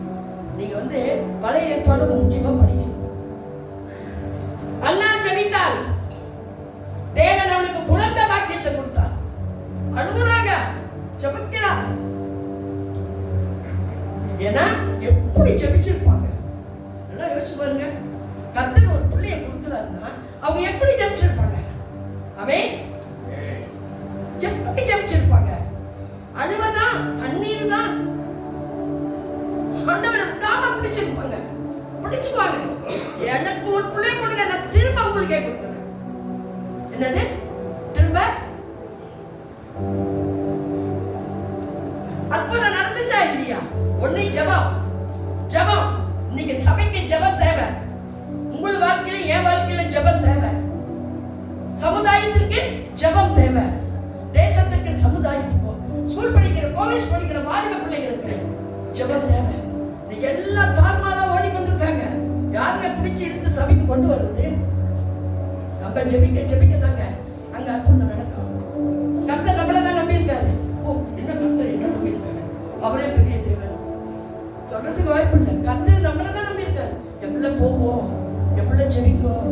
நீங்க வந்து பழைய ஏற்பாடு முக்கியமா படிக்கணும். அண்ணா ஜெபித்தாள். தேவன் அவளுக்கு குழந்தை பாக்கியத்தை கொடுத்தார். அழுகுறாங்க, ஜெபிக்கிறார். ஏன்னா எப்படி ஜெபிச்சிருப்பாங்க எல்லாம் யோசிச்சு பாருங்க. கர்த்தர் ஒரு பிள்ளையை கொடுக்கிறாருன்னா அவங்க எப்படி ஜெபிச்சிருப்பாங்க? ஆமென். எப்படி ஜெபிச்சிருப்பாங்க? அழுவதான், கண்ணீர் தான். ஆண்டவரை விடாம பிடிச்சிருப்பாங்க, பிடிச்சுப்பாங்க. எனக்கு ஒரு பிள்ளை கொடுங்க, நான் திரும்ப உங்களுக்கே கொடுக்குறேன். என்னது? திரும்ப அற்புதம் நடந்துச்சா இல்லையா? ஒண்ணு ஜெபம். ஜெபம். இன்னைக்கு சபைக்கு ஜெபம் தேவை. உங்கள் வாழ்க்கையில, என் வாழ்க்கையில ஜெபம் தேவை. சமுதாயத்திற்கு ஜெபம் தேவை. தேசத்துக்கு, சமுதாயத்துக்கும், ஸ்கூல் படிக்கிற, காலேஜ் படிக்கிற வாலிப பிள்ளைகளுக்கு ஜெபம் தேவை. இன்னைக்கு எல்லாம் தார்மாரா ஓடிக்கொண்டிருக்காங்க. யாருங்க பிடிச்சு இழுத்து சபைக்கு கொண்டு வர்றது? நம்ம ஜெபிக்க தாங்க அங்க அற்புதம் நடக்கும். கர்த்தர் நம்மள தான் நம்பி இருக்காரு. ஓ, என்ன கர்த்தர் என்ன நம்பி இருக்காரு? அவரே பெரிய தேவன் சொல்றதுக்கு வாய்ப்பு இல்லை. கர்த்தர் நம்மள தான் நம்பி இருக்காரு. எவ்வளவு போவோம், எவ்வளவு ஜெபிக்கும்,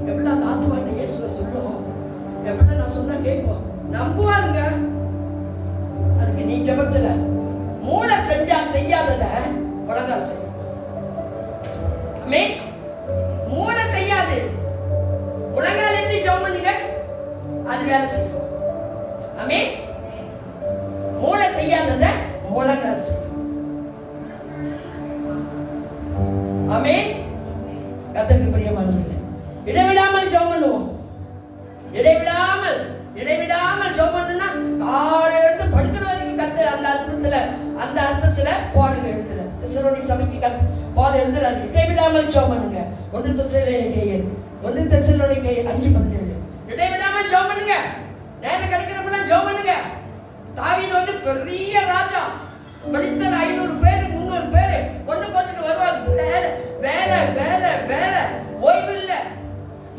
எவ்வளவு அந்த ஆத்துவாட்ட இயேசுவை சொல்லும், எவ்வளவு நான் சொன்னா கேட்கும், நம்புவாருங்க. அதுக்கு நீ ஜெபத்துல மூளை செஞ்சா செய்யாதத முழங்கால் செய்யும். மூளை செய்யாது, முழங்கால் எட்டி ஜெபம் பண்ணுங்க, அது வேலை செய்யும். ஆமென். மூளை செய்யாதத முழங்கால் செய்யும். ஆமென். கர்த்தருக்கு பிரியமானவர்களே, இடைவிடாமல் ஜெபம் பண்ணுவோம். இடைவிடாமல் ஜெபம் பண்ணுனா காலை எடுத்து படுக்கிற வரைக்கும் கர்த்தர் அந்த அர்த்தத்துல போடுங்க எழுதுல தெசலோனிக்கே சபைக்கு பவுல் எழுதுறாரு, இடைவிடாமல் ஜெபம் பண்ணுங்க. 1 தெசலோனிக்கே 5:17. இடைவிடாமல் ஜெபம் பண்ணுங்க. நேரம் கிடைக்கிறப்பெல்லாம் ஜெபம் பண்ணுங்க. தாவீது வந்து பெரிய ராஜா, பெலிஸ்தர் 500 பேர் 300 பேர் கொண்டு போட்டுட்டு வருவார். வேலை வேலை வேலை வேலை, ஓய்வு இல்லை,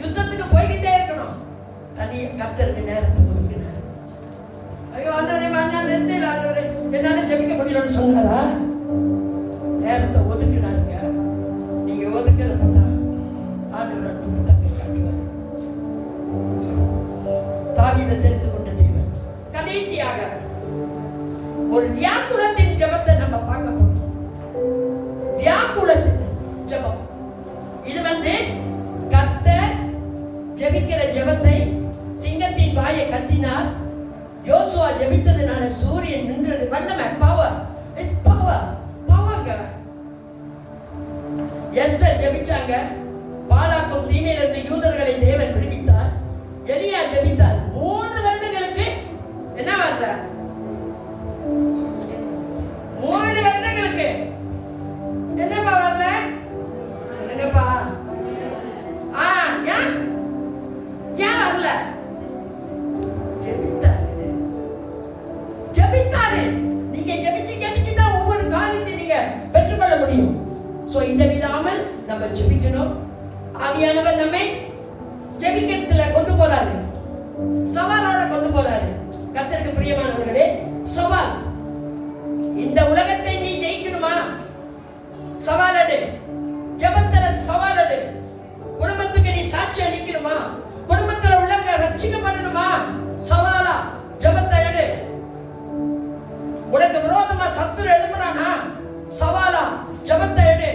யுத்தத்துக்கு போய்கிட்டே இருக்கணும். தனியா கர்த்தருக்கு நேரத்தை ஒதுக்கினார். ஐயோ ஆண்டவரே, மண்ணால் நிறுத்தில ஆண்டவரே, என்னால ஜெபிக்க முடியலன்னு சொன்னாரா? நேரத்தை ஒதுக்குனாங்க. நீங்க ஒதுக்கிறப்பதான் ஆண்டவர் அற்புதத்தை காட்டுவார். தாவீதை தெரிந்து கொண்ட தேவன். கடைசியாக ஒரு வியாக்குலத்தின் ஜெபத்தை நம்ம பார்க்க போறோம். வியாக்குலத்தின் ஜெபம் இது வந்து கர்த்தர் ஜெபிக்கிற ஜெபத்தை சிங்கத்தின் வாயை கத்தினார். யோசுவா ஜெபித்ததுனால சூரியன் நின்றது. வல்லமை, பவர், இஸ் பவர், பவர்ங்க. எஸ்தர் ஜெபிச்சாங்க. பாலாக்கும் தீமையிலிருந்து யூதர்களை தேவன் விடுவித்தார். எலியா ஜெபித்தார். 3 வருடங்களுக்கு என்ன வரல? 3 வருடங்களுக்கு என்னப்பா வரல? சொல்லுங்கப்பா. ஏன் வரல? ஜெபித்தாரு. நீங்க ஜெபிச்சு தான் ஒவ்வொரு காரியத்தையும் நீங்க பெற்றுக்கொள்ள முடியும். சோ இடைவிடாமல் நம்ம ஜெபிக்கணும். ஆவியானவர் நம்மை ஜெபிக்கிறதுல கொண்டு போறாரு, சவாலோட கொண்டு போறாரு. கர்த்தருக்கு பிரியமானவர்களே, சவால். இந்த உலகத்தை நீ ஜெயிக்கணுமா? சவாலடு. ஜெபத்துல சவாலடு. குடும்பத்துக்கு நீ சாட்சி அளிக்கணுமா? குடும்பத்துல உள்ளவங்க ரட்சிக்கப்படணுமா? சவாலா ஜெபத்தை எடு. உனக்கு விரோதமா சத்துரு எழும்புறானா? சவாலா ஜெபத்தை எடு.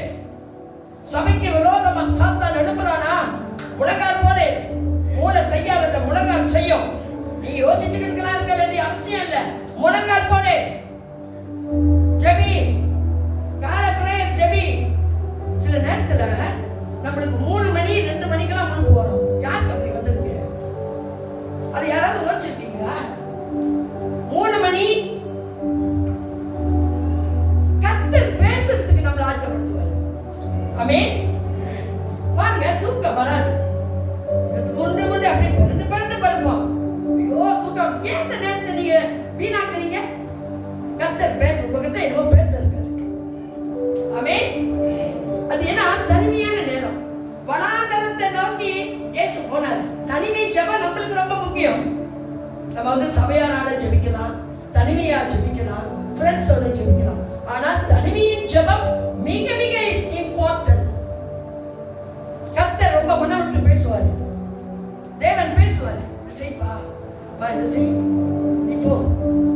சபைக்கு விரோதமா சாத்தான் எழும்புறானா? முழங்கால் போடு. மூளை செய்யாதத முழங்கால் செய்யும். நீ யோசிச்சுக்கிட்டு இருக்க வேண்டிய அவசியம் இல்ல. முழங்கால் போடு. ஜெபி. கால பிரேயர் ஜெபி. சில நேரத்துல நம்மளுக்கு 3 மணி 2 மணிக்கெல்லாம் முழுத்து வரும். யாருக்கு அப்படி வந்திருக்கு? அது யாராவது யோசிச்சிருக்கீங்களா? 3 மணி கர்த்தர் பேசுறதுக்கு நம்மள ஆயத்தப்படுத்துவார். ஆமென். பாருங்க, தூக்கம் வராது. முண்டு அப்படியே பரண்டு படுப்போம். ஐயோ தூக்கம். ஏன் இந்த நேரத்தை நீங்க வீணாக்குறீங்க? கர்த்தர் பேச உங்ககிட்ட என்னவோ பேச இருக்காரு. ஆமென். அது என்ன? தனிமையான நேரம். வனாந்தரத்தை நோக்கி இயேசு போனார். தனிமை ஜெபம் நம்மளுக்கு ரொம்ப முக்கியம். நம்ம வந்து சபையாரோட ஜெபிக்கலாம், தனிமையா ஜெபிக்கலாம், ஃப்ரெண்ட்ஸோட ஜெபிக்கலாம். ஆனா தனிமையின் ஜெபம் மிக மிக இம்பார்ட்டன்ட். கர்த்தர் ரொம்ப மனம் விட்டு பேசுவாரு. தேவன் பேசுவாரு. செய்ப்பா, இது செய், நீ போ,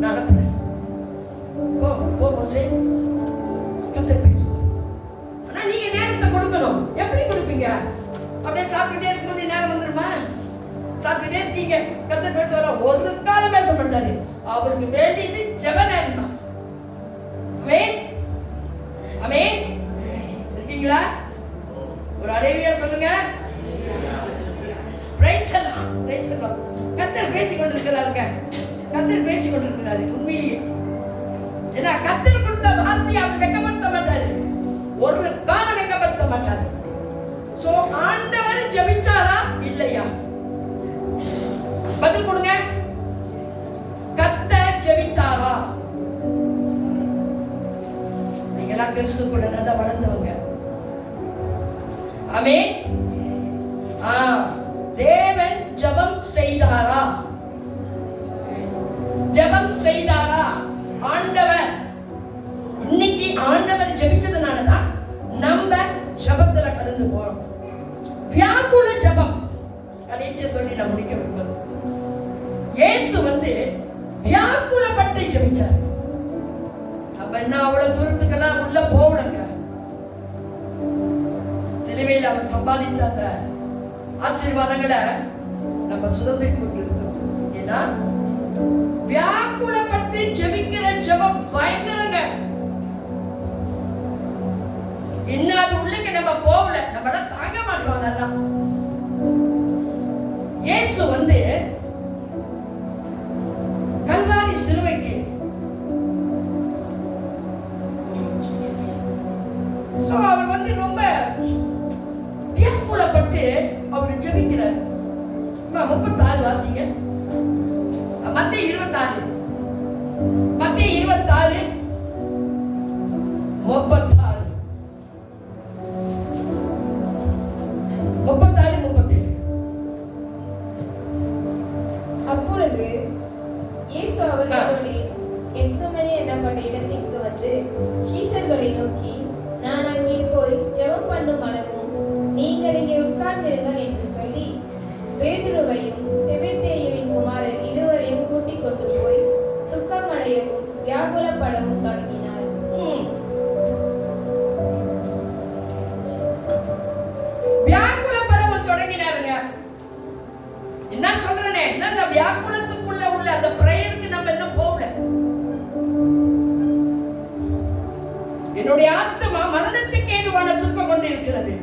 நான் அனுப்புறேன், போ போ மோசே. கர்த்தர் பேசுவார். ஆனா நீங்க நேரத்தை கொடுக்கணும். எப்படி கொடுப்பீங்க? அப்படியே சாப்பிட்டுட்டே இருக்கும்போது நேரம் வந்துருமா? சாப்பிட்டுட்டே இருக்கீங்க, கர்த்தர் பேசுவாரா? ஒரு காலம் பேச மாட்டாரு. அவருக்கு வேண்டியது ஜெப நேரம் தான். ஆமென். ஆமென். இருக்கீங்களா? ஒரு அலேலுயா சொல்லுங்க. பிரைஸ் எல்லாம், பிரைஸ் எல்லாம். கர்த்தர் பேசிக் கொண்டிருக்கிறாருங்க. கர்த்தர் பேசிக் கொண்டிருக்கிறாரு. உண்மையிலேயே ஏன்னா கர்த்தர் கொடுத்த வார்த்தையை அவர் வெட்கப்படுத்த மாட்டாரு. ஒரு காலம் வெட்கப்படுத்த மாட்டாரு. சோ ஆண்டவர் ஜெபிச்சாரா இல்லையா? பதில் கொடுங்க. கர்த்தர் ஜெபித்தாரா? நீங்க எல்லாம் கிறிஸ்துக்குள்ள நல்லா வளர்ந்தவங்க. ஆமென். தேவன் ஜெபம் செய்தாரா? ஜெபம் செய்தாரா? ஆண்டவர் இன்னைக்கு ஆண்டவர் ஜெபிச்சதுனாலதான் நம்ம ஜெபத்துல கடந்து போறோம். வியாக்குல ஜெபம். கடைசியா சொல்லி நான் முடிக்க விரும்புறேன். இயேசு வந்து வியாக்குலப்பட்டு ஜெபிச்சார். அப்ப என்ன அவ்வளவு தூரத்துக்கெல்லாம் உள்ள போகலங்க. சிலுவையில் அவர் சம்பாதித்த அந்த ஆசீர்வாதங்களை நம்ம சுதந்திரம் கொண்டிருக்கோம். ஏன்னா வியாக்குலப்பட்டு ஜெபிக்கிற ஜெபம் பயங்கரங்க. இன்னும் அது உள்ளுக்கு நம்ம போகல, நம்மள தாங்க மாட்டோம். அதெல்லாம் இயேசு வந்து கல்வாரி சிலுவைக்கு மத்தேயு 26 மத்தேயு 26 36 37. அப்பொழுது இயேசு அவர்களோடு கெத்செமனே என்னப்பட்ட இடத்திற்கு வந்து சீஷர்களை நோக்கி, நான் அங்கே போய் ஜெபம் பண்ணும் அளவும் நீங்கள் இங்கே உட்கார்ந்திருங்கள் என்று சொல்லி பேதுருவையும் செபெதேயுவின் குமாரர் இருவரையும் கூட்டிக் கொண்டு போய் துக்கமடையவும் வியாகுலப்படவும் தொடங்கினார். வியாக்குலப்படவும் தொடங்கினாருங்க. என்ன சொல்றேனே, அந்த வியாக்குலத்துக்குள்ள உள்ள அந்த பிரேயருக்கு நம்ம இன்னும் போகல. என்னுடைய ஆத்மா மரணத்துக்கு ஏதுவான துக்கம் கொண்டு இருக்கிறது.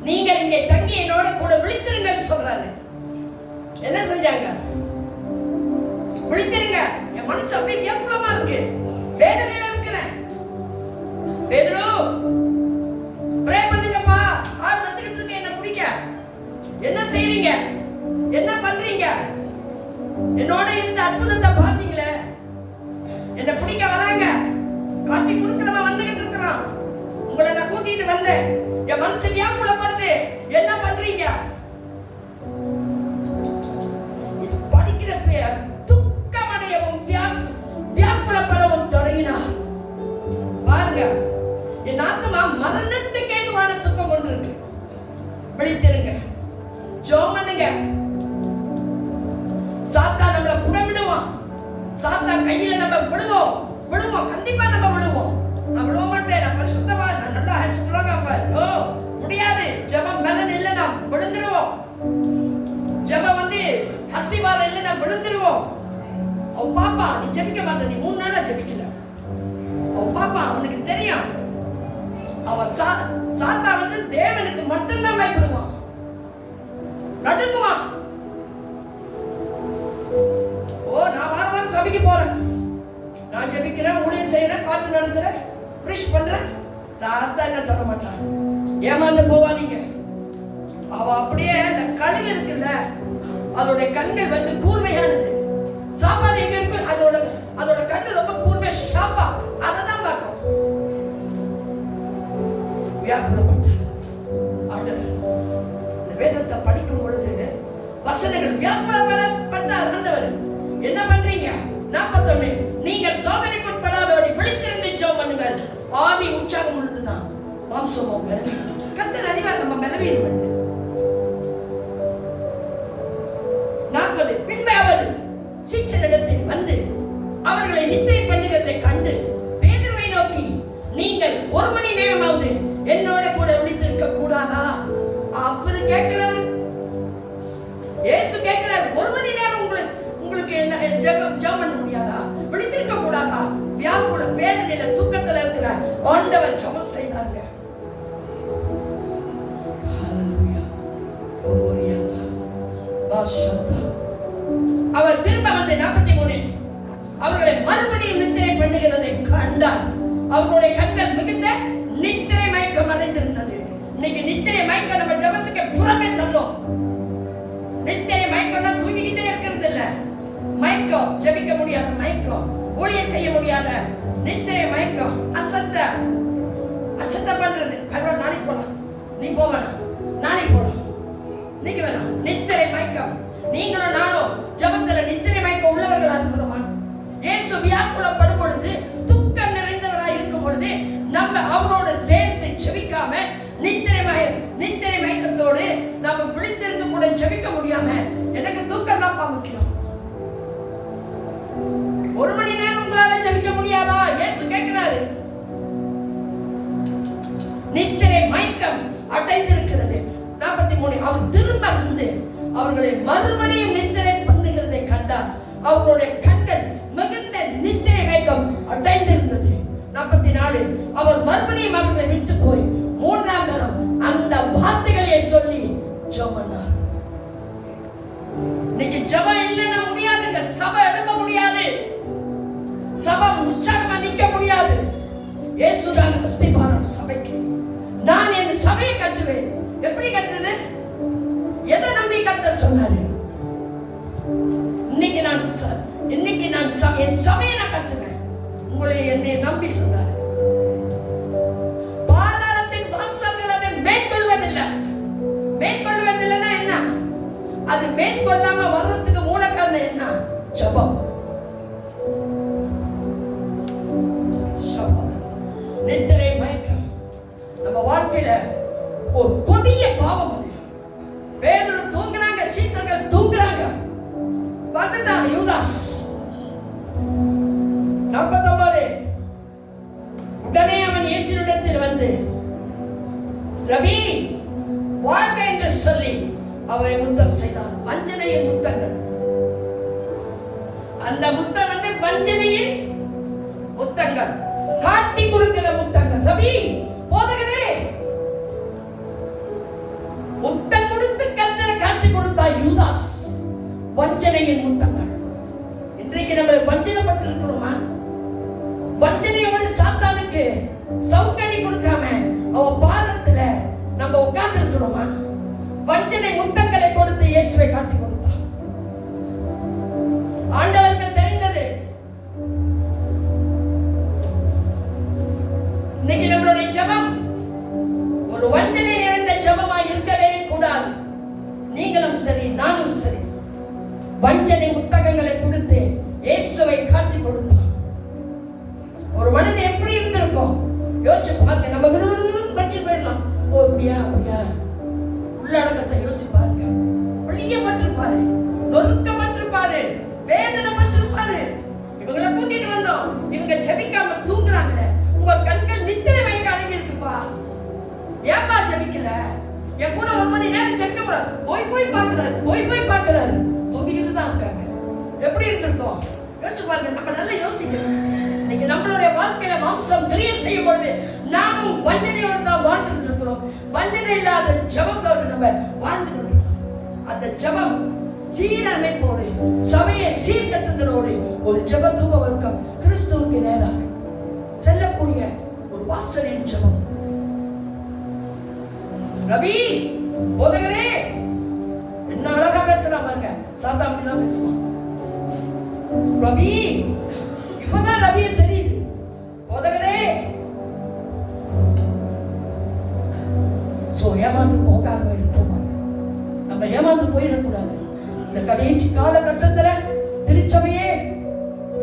நீங்கள் இங்கே தங்கி என்னோட கூட விழித்திருங்கள் சொல்றாரு. என்ன செஞ்சாங்க? விழித்திருங்க. என் மனசு அப்படியே வியாக்குலமா இருக்கு, வேதனையில இருக்கிறேன். பேதுரு, பிரே பண்ணுங்கப்பா, ஆள் வந்துகிட்டு இருக்கு என்ன பிடிக்க. என்ன செய்றீங்க? என்ன பண்றீங்க? என்னோட இருந்த அற்புதத்தை பாத்தீங்களே, என்ன பிடிக்க வராங்க, காட்டி கொடுக்கிறவன் வந்துகிட்டு இருக்கிறான். உங்களை நான் கூட்டிட்டு வந்தேன், என் மனசு வியாக்குலப்படுது, என்ன பண்றீங்க? இது படிக்கிறப்ப துக்கமடையவும் வியாக்குலப்படவும் தொடங்கினார். பாருங்க, என் ஆத்மா மரணத்துக்கு ஏதுவான துக்கம் கொண்டு இருக்கு. விழித்திருங்க, ஜெபம் பண்ணுங்க. சாத்தான் நம்மள புடமிடுவான், சாத்தான் கையில நம்ம விழுவோம், கண்டிப்பா நம்ம விழுவோம். நான் விழுவ மாட்டேன், நான் பரிசுத்தமா, நான் நல்லா ஸ்ட்ராங்கா இருப்பேன். முடியாது. ஜெபம் பலன் இல்லைன்னா விழுந்துருவோம். ஜெபம் அஸ்திவாரம் இல்லைன்னா விழுந்துருவோம். அவன் பாப்பா, நீ ஜெபிக்க மாட்டே, நீ 3 நாளா ஜெபிக்கல. அவன் பாப்பா, அவனுக்கு தெரியும். அவன் சாத்தான் தேவனுக்கு மட்டும்தான் பயப்படுவான், நடுங்குவான். நான் வாரம் சபைக்கு போறேன், நான் ஜெபிக்கிறேன், ஊழியம் செய்யறேன், பாட்டு நடத்துறேன், பிரீச் பண்றேன். சாத்தான் என்ன தொட மாட்டான். ஏமாந்து போவாதீங்க. அவ அப்படியே அந்த கழுகு இருக்குல்ல, அதோட கண்கள் கூர்மையானது. சாப்பாடு எங்க இருக்கு, அதோட கண்ணு ரொம்ப கூர்மை, ஷாப்பா, அததான் பார்க்கும். வியாக்குலப்பட்டார் ஆண்டவர். இந்த வேதத்தை படிக்கும் பொழுது வசனங்கள் வியாக்குலப்பட்டார் ஆண்டவர். என்ன பண்றீங்க? 41 நீங்கள் சோதனைக்குட்படாதபடி விழித்திருந்து ஜெபம் பண்ணுங்கள். ஆவி உற்சாகம் உள்ளதுதான், மாம்சமும் பலவீனம். கர்த்தர் அறிவார் நம்ம பலவீனம். 40 பின்பு அவர் சீஷரிடத்தில் வந்து அவர்களை நித்திரை பண்ணுகிறதை கண்டு பேதுருவை நோக்கி, நீங்கள் 1 மணி நேரமாவது என்னோட கூட விழித்திருக்க கூடாதா? அவரு கேட்கிறார், இயேசு கேட்கிறார், 1 மணி நேரம் உங்களுக்கு என்ன ஜெபம் பண்ண முடியாதா? விழித்திருக்க கூடாதா? வியாக்குல வேதனையில துக்கத்துல இருக்கிற ஆண்டவர் ஜெபம் செய்தாங்க. ஹalleluya. ஓரியந்தா பாஷந்தா. அவர் திரும்ப வந்து 43 அவர்களை மறுபடியும் நித்திரை பண்ணுகிறதை கண்டார். அவர்களுடைய கண்கள் மிகுந்த நித்திரை மயக்கம் அடைந்திருந்தது. இன்னைக்கு நித்திரை மயக்கம் நம்ம ஜெபத்துக்கு புறமே தள்ளும். நித்திரை மயக்கம்னா தூங்கிக்கிட்டே இருக்கிறது இல்ல, மயக்கம், ஜெபிக்க முடியாத மயக்கம், ஊழியம் செய்ய முடியாத நித்திரை மயக்கம், அசத்த பண்றது. பரவாயில்ல, நாளைக்கு போலாம், நீ போவேனா, நாளைக்கு போலாம், நீங்க வேணாம். நித்திரை மயக்கம். நீங்களும் நானும் ஜெபத்துல நித்திரை மயக்கம் உள்ளவர்களா இருக்கிறோமா? இயேசு வியாக்குலப்படும் பொழுது, துக்கம் நிறைந்தவராய் இருக்கும் பொழுது, நம்ம அவரோட சேர்ந்து ஜெபிக்காம நித்திரை மயக்கத்தோடு நம்ம விழித்திருந்து கூட ஜெபிக்க முடியாம, எனக்கு தூக்கம் தான் முக்கியம். 1 மணி நேரம் உங்களால ஜெபிக்க முடியாதா? இயேசு கேட்கிறாரு. நித்திரை மயக்கம் அடைந்திருக்கிறது. 43 அவர் திரும்ப வந்து அவர்களை மறுபடியும் நித்திரை பண்ணுகிறதை கண்டார். அவர்களுடைய கண்கள் மிகுந்த நித்திரை மயக்கம் அடைந்திருந்தது. 44 அவர் மறுபடியும் அவர்களை விட்டு போய் 3ஆம் தரம் அந்த வார்த்தைகளை சொல்லி ஜெபம் பண்ணார். இன்னைக்கு ஜெபம் இல்லைன்னா முடியாதுங்க. சபை எழும்ப முடியாது, சபை உற்சாகமா நிக்க முடியாது. இயேசுதான் அஸ்திபாரம் சபைக்கு. நான் என் சபையை கட்டுவேன். எப்படி கட்டுறது? எதை நம்பி கர்த்தர் சொன்னாரு? இன்னைக்கு நான் இன்னைக்கு நான் என் சபையை நான் கட்டுவேன். உங்களை என்னை நம்பி சொன்னார். பாதாளத்தின் வாசல்கள் அதை மேற்கொள்வதில்லை. மேற்கொள்வதில்லைன்னா என்ன? அது மேற்கொள்ளாம வர்றதுக்கு மூல காரணம் என்ன? ஜெபம். நித்திரை மயக்கம் நம்ம வாழ்க்கையில ஒரு கொடிய பாவம். அது பேதுரு தூங்குறாங்க, சீசர்கள் தூங்குறாங்க. வந்துட்டான் யூதாஸ். 49 உடனே அவன் இயேசுவிடத்தில் வந்து ரபி வாழ்க என்று சொல்லி அவரை முத்தம் செய்தான். வஞ்சனையின் முத்தங்கள். அந்த முத்தம் வந்து வஞ்சனையின் முத்தங்கள், காட்டி கொடுக்கிற முத்தங்கள். ரபி போதகரே, முத்தம் கொடுத்து கர்த்தரை காட்டி கொடுத்தா யூதாஸ். வஞ்சனையின் முத்தங்கள். இன்றைக்கு நம்ம வஞ்சனைப்பட்டிருக்கிறோமா? வஞ்சனையோடு சாத்தானுக்கு சவுக்கடி கொடுக்காம அவ பாதத்துல நம்ம உட்கார்ந்து இருக்கிறோமா? வஞ்சனை முத்தங்களை கொடுத்து இயேசுவை காட்டி கொடுத்தான். ஆண்டவருக்கு தெரிந்தது. இன்னைக்கு நம்மளுடைய ஜெபம் ஒரு வஞ்சனை நிறைந்த ஜெபமா இருக்கவே கூடாது. நீங்களும் சரி, நானும் சரி. வஞ்சனை முத்தகங்களை கொடுத்து இயேசுவை காட்டி கொடுத்தான். ஒரு மனிதன் எப்படி இருந்திருக்கும் யோசிச்சு பாருங்க. நம்ம விறுவிறுன்னு பற்றி போயிடலாம். ஓ அப்படியா அப்படியா, உள்ளடக்கத்தை யோசிச்சு பாருங்க. ஒளியப்பட்டிருப்பாரு, நொறுக்கப்பட்டிருப்பாரு, வேதனைப்பட்டிருப்பாரு. இவங்களை கூட்டிட்டு வந்தோம், இவங்க ஜெபிக்காம தூங்குறாங்களே. உங்க கண்கள் நித்திரை மயக்க அடங்கி இருக்குப்பா. ஏன்பா ஜெபிக்கல? என் கூட 1 மணி நேரம் ஜெபிக்க கூடாது. போய் பாக்குறாரு. தூங்கிக்கிட்டு தான் இருக்காங்க. எப்படி இருந்திருக்கோம் யோசிச்சு பாருங்க. நம்ம நல்லா யோசிக்கணும். இன்னைக்கு நம்மளுடைய வாழ்க்கையில மாம்சம் தெரிய செய்யும் பொழுது நாமும் வஞ்சனையோடு தான் வாழ்ந்துட்டு இருக்கிறோம். வஞ்சனை இல்லாத ஜெபத்தோடு நம்ம வாழ்ந்து கொண்டிருக்கிறோம். அந்த ஜெபம் சீரமைப்போடு, சபையை சீர்கட்டுதலோடு ஒரு ஜெப தூப வர்க்கம் கிறிஸ்துவுக்கு நேராக செல்லக்கூடிய ஒரு வாசலின் ஜெபம். ரவி போதகரே, என்ன அழகா பேசுறான் பாருங்க. சாத்தா அப்படிதான் பேசுவான். ரவி இப்பதான் ரவியை தெரியுது. போதகரே ஏமாந்து போகாம இருப்போம். நம்ம ஏமாந்து போயிடக்கூடாது. இந்த கடைசி காலகட்டத்துல திருச்சபையே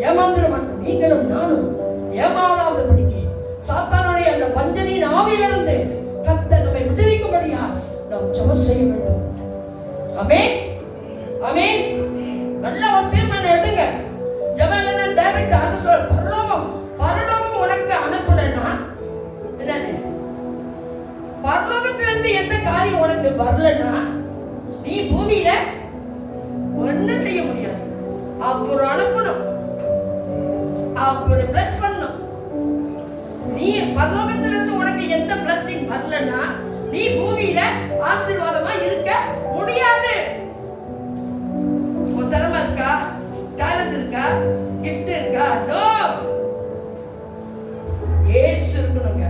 ஏமாந்துட மாட்டோம். நீங்களும் நானும் ஏமாறாதபடிக்கு சாத்தானுடைய அந்த வஞ்சனையின் ஆவியிலிருந்து கர்த்தர் நம்மை விடுவிக்கும்படியா நாம் ஜெபம் செய்ய வேண்டும். ஆமென், ஆமென். நல்ல ஒரு தீர்மானம் எடுங்க. ஜெபம் இல்லைன்னா டைரக்ட் ஆன்சர். பரலோகம் உனக்கு அனுப்பலன்னா என்னது? பரலோகத்திலிருந்து எந்த காரியம் உனக்கு வரலன்னா நீ பூமியில ஒன்னும் செய்ய முடியாது. அவர் அனுப்பணும், அவர் பிளஸ் பண்ணணும். நீ பரலோகத்திலிருந்து உனக்கு எந்த பிளஸிங் வரலன்னா நீ பூமியில ஆசீர்வாதமா இருக்க முடியாது. உன் திறமை இருக்கா, டேலண்ட் இருக்கா, கிஃப்ட் இருக்கா? நோ. இயேசு இருக்கணுங்க.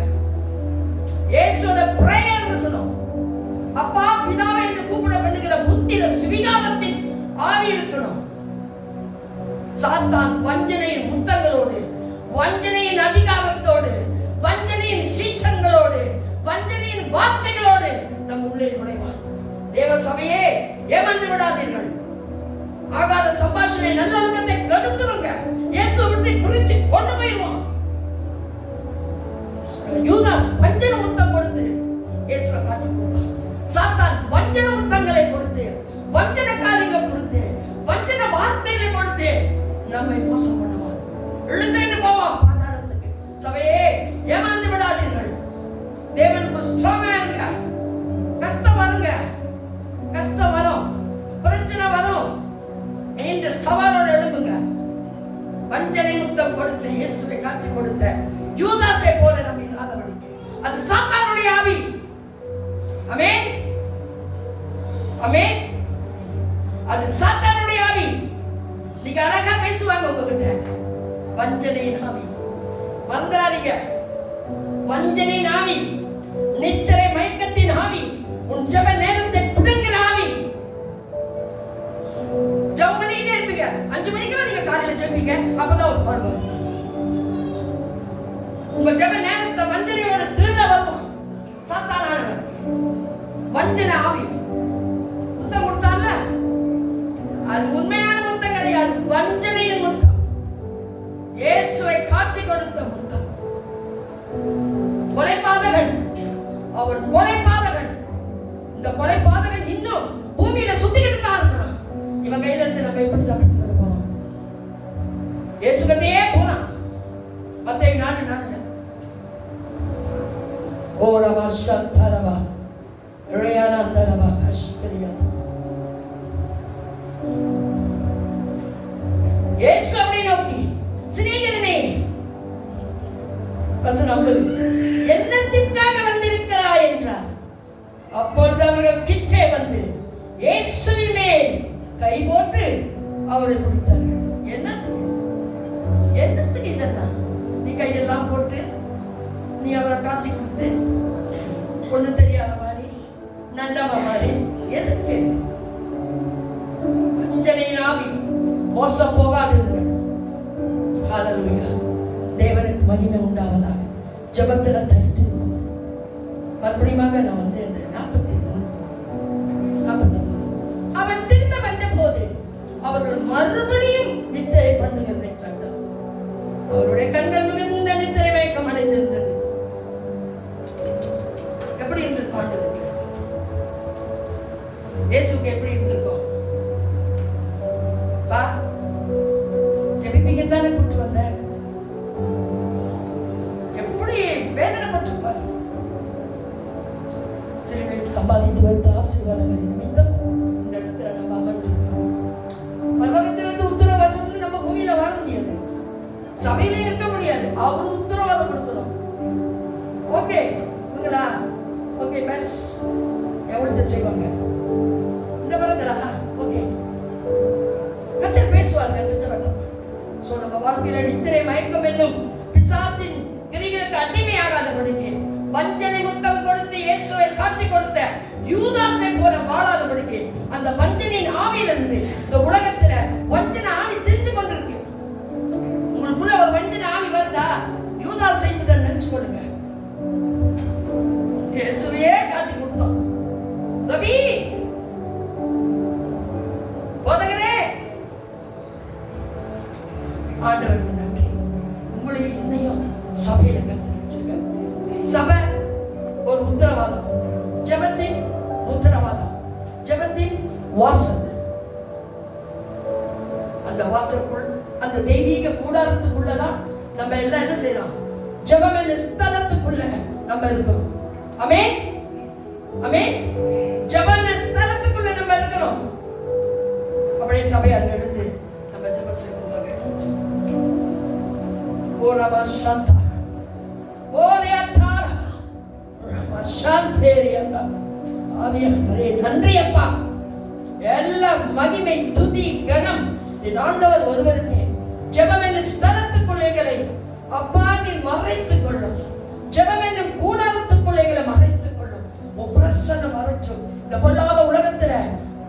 இயேசுவோட பிரேயர் இருக்கணும். அப்பா பிதாவே என்று கூப்பிட பண்ணுகிற புத்திர சுவிகாரத்தின் ஆவி இருக்கணும். சாத்தான் வஞ்சனையின் முத்தங்களோடு, வஞ்சனையின் அதிகாரத்தோடு, வஞ்சனையின் சீற்றங்களோடு, வஞ்சனையின் வார்த்தைகளோடு நம் உள்ளே நுழைவான். தேவ சபையே ஏமாந்து விடாதீர்கள். ஆகாத சம்பாஷணை நல்லொழுக்கத்தை கெடுத்துருங்க. இயேசுவை விட்டு பிரிச்சு கொண்டு போயிடுவான். யூதாஸ் வஞ்சன முத்தம் கொடுத்து இயேசுவை காட்டி கொடுத்தான். சாத்தான் வஞ்சன முத்தங்களை கொடுத்து, வஞ்சன காரியங்களை கொடுத்து, வஞ்சன வார்த்தைகளை கொடுத்து நம்மை மோசம் பண்ணுவான். எழுந்து போவான் பாதாளத்துக்கு. சபையே ஏமாந்து விடாதீர்கள். தேவனுக்கு ஸ்ட்ராங்கா இருங்க. கஷ்டம் வருங்க, கஷ்டம் வரும், பிரச்சனை வரும். நீண்ட சவாலோடு எழுப்புங்க. வஞ்சனை முத்தம் கொடுத்து இயேசுவை காட்டி கொடுத்த யூதாசை போல நம்ம இராதபடிக்கு. அது சாத்தானுடைய ஆவி. ஆமென், ஆமென். அது சாத்தானுடைய ஆவி. நீங்க அழகா பேசுவாங்க உங்ககிட்ட. வஞ்சனையின் ஆவி மறந்துடாதீங்க. வஞ்சனையின் ஆவி, நித்திரை மயக்கத்தின் ஆவி, உன் ஜெப நேரத்தை பிடுங்குற ஆவி. ஜெபம் பண்ணிட்டே இருப்பீங்க. 5 மணிக்கெல்லாம் நீங்க காலையில ஜெபிங்க, அப்பதான் ஒரு பால் வரும். உங்க ஜெப நேரத்தை வஞ்சனையோட திருட வருவான் சாத்தானானவன். வஞ்சனை ஆவி முத்தம் கொடுத்தான்ல, அது உண்மையான முத்தம் கிடையாது, வஞ்சனையின் முத்தம். இயேசுவை காட்டி கொடுத்த முத்தம். கொலைபாதகன், அவன் கொலைபாதகன். இந்த கொலைபாதகன் இன்னும் பூமியில சுத்திக்கிட்டு தான் இருக்கிறான். இவன் கையில இருந்து நம்ம எப்படி தப்பித்து கொள்ள போறோம்? இயேசு கிட்டே போலாம். மத்தேயு 4:4 ஓரமா சந்தரமா ரேயானந்தரமா கஷ்டரியா. இயேசு அவனை நோக்கி, சிநேகிதனே, வசனம் 50, என்னத்திற்காக வந்திருக்கிறாய் என்றார். அப்பொழுது அவர்கள் கிட்டே வந்து இயேசுவின் மேல் கை போட்டு அவரை பிடித்தார்கள். என்னத்துக்கு இதெல்லாம்? நீ கையெல்லாம் போட்டு நீ அவரை காட்டி கொடுத்து ஒண்ணு தெரியாத மாதிரி நல்லவ மாதிரி எதுக்கு? வஞ்சனையின் ஆவி மோசம் போகாதீர்கள். ஹல்லேலூயா. தேவனுக்கு மகிமை உண்டாவதாக. ஜெபத்துல தரித்திருக்கும். மறுபடியும் நான் வந்து 43 அவன் திரும்ப வந்த போது அவர்கள் மறுபடியும் நித்திரை பண்ணுகிறதை கண்டார். அவருடைய கண்கள் மிகுந்த நித்திரை மயக்கம் அடைந்திருந்தது. எப்படி இருந்திருப்பான்? இயேசுக்கு எப்படி இருந்திருக்கும்? பா ஜெபிப்பீங்க தானே கூட்டு வந்த, எப்படி வேதனைப்பட்டிருப்பார்? சிறுமையில் சம்பாதித்து வைத்த ஆசீர்வாதங்கள் நிமித்தம் இந்த இடத்துல நம்ம அமர்ந்திருக்கோம். பரலோகத்திலிருந்து உத்தரவாதம் நம்ம பூமியில வாழ முடியாது, சபையிலே இருக்க முடியாது. அவரு உத்தரவாதம் கொடுக்கணும். ஓகே உங்களா ஓகே பஸ் எவ்வளவு செய்வாங்க இந்த பரதரா ஓகே கத்தர் பேசுவாங்க திட்டவட்டம். சோ நம்ம வாழ்க்கையில நித்திரை மயக்கம் என்னும் பிசாசின் கிரிகளுக்கு அடிமையாகாதபடிக்கு, வஞ்சனை முத்தம் கொடுத்து இயேசுவை காட்டி கொடுத்த யூதாசை போல வாழாதபடிக்கு, அந்த வஞ்சனையின் ஆவியிலிருந்து இந்த உலகத்துல வஞ்சனை ஆவி தெரிந்து கொண்டிருக்கு. உங்களுக்குள்ள ஒரு வஞ்சனை ஆவி வருதா, யூதாஸ் செய்ததை நினைச்சு கொள்ளுங்க. இயேசுவையே காட்டி கொடுத்தோம். ரவி போதகரே, ஆண்டவருக்கு நன்றி. உங்களையும் என்னையும் சபையில கத்து வச்சிருக்காரு. சபை ஒரு உத்தரவாதம், ஜெபத்தின் உத்தரவாதம், ஜெபத்தின் வாசல். அந்த வாசலுக்குள், அந்த தெய்வீக கூடாரத்துக்குள்ளதான் நம்ம எல்லாம் என்ன செய்யறோம்? ஜெபம் என்ற ஸ்தலத்துக்குள்ள நம்ம இருக்கிறோம். ஆமென், ஆமென். ஜெபம் என்ற ஸ்தலத்துக்குள்ள நம்ம இருக்கிறோம். அப்படியே சபையார் எழுந்து நம்ம ஜெபம் செய்வோம். ஓரமா சாந்தா ஓரியாத்தாரா ரமா சாந்தேரியாதா. ஆவியானவரே நன்றி அப்பா. எல்லா மகிமை துதி கனம் என் ஆண்டவர் ஒருவருக்கே. ஜெபம் என்னும் ஸ்தலத்துக்குள்ளைகளை அப்பா நீ மறைத்துக் கொள்ளும். ஜெபம் என்னும் கூடாரத்துக்குள்ளைகளை மறைத்துக் கொள்ளும். உன் பிரசன்னம் மறைச்சும் இந்த பொல்லாத உலகத்துல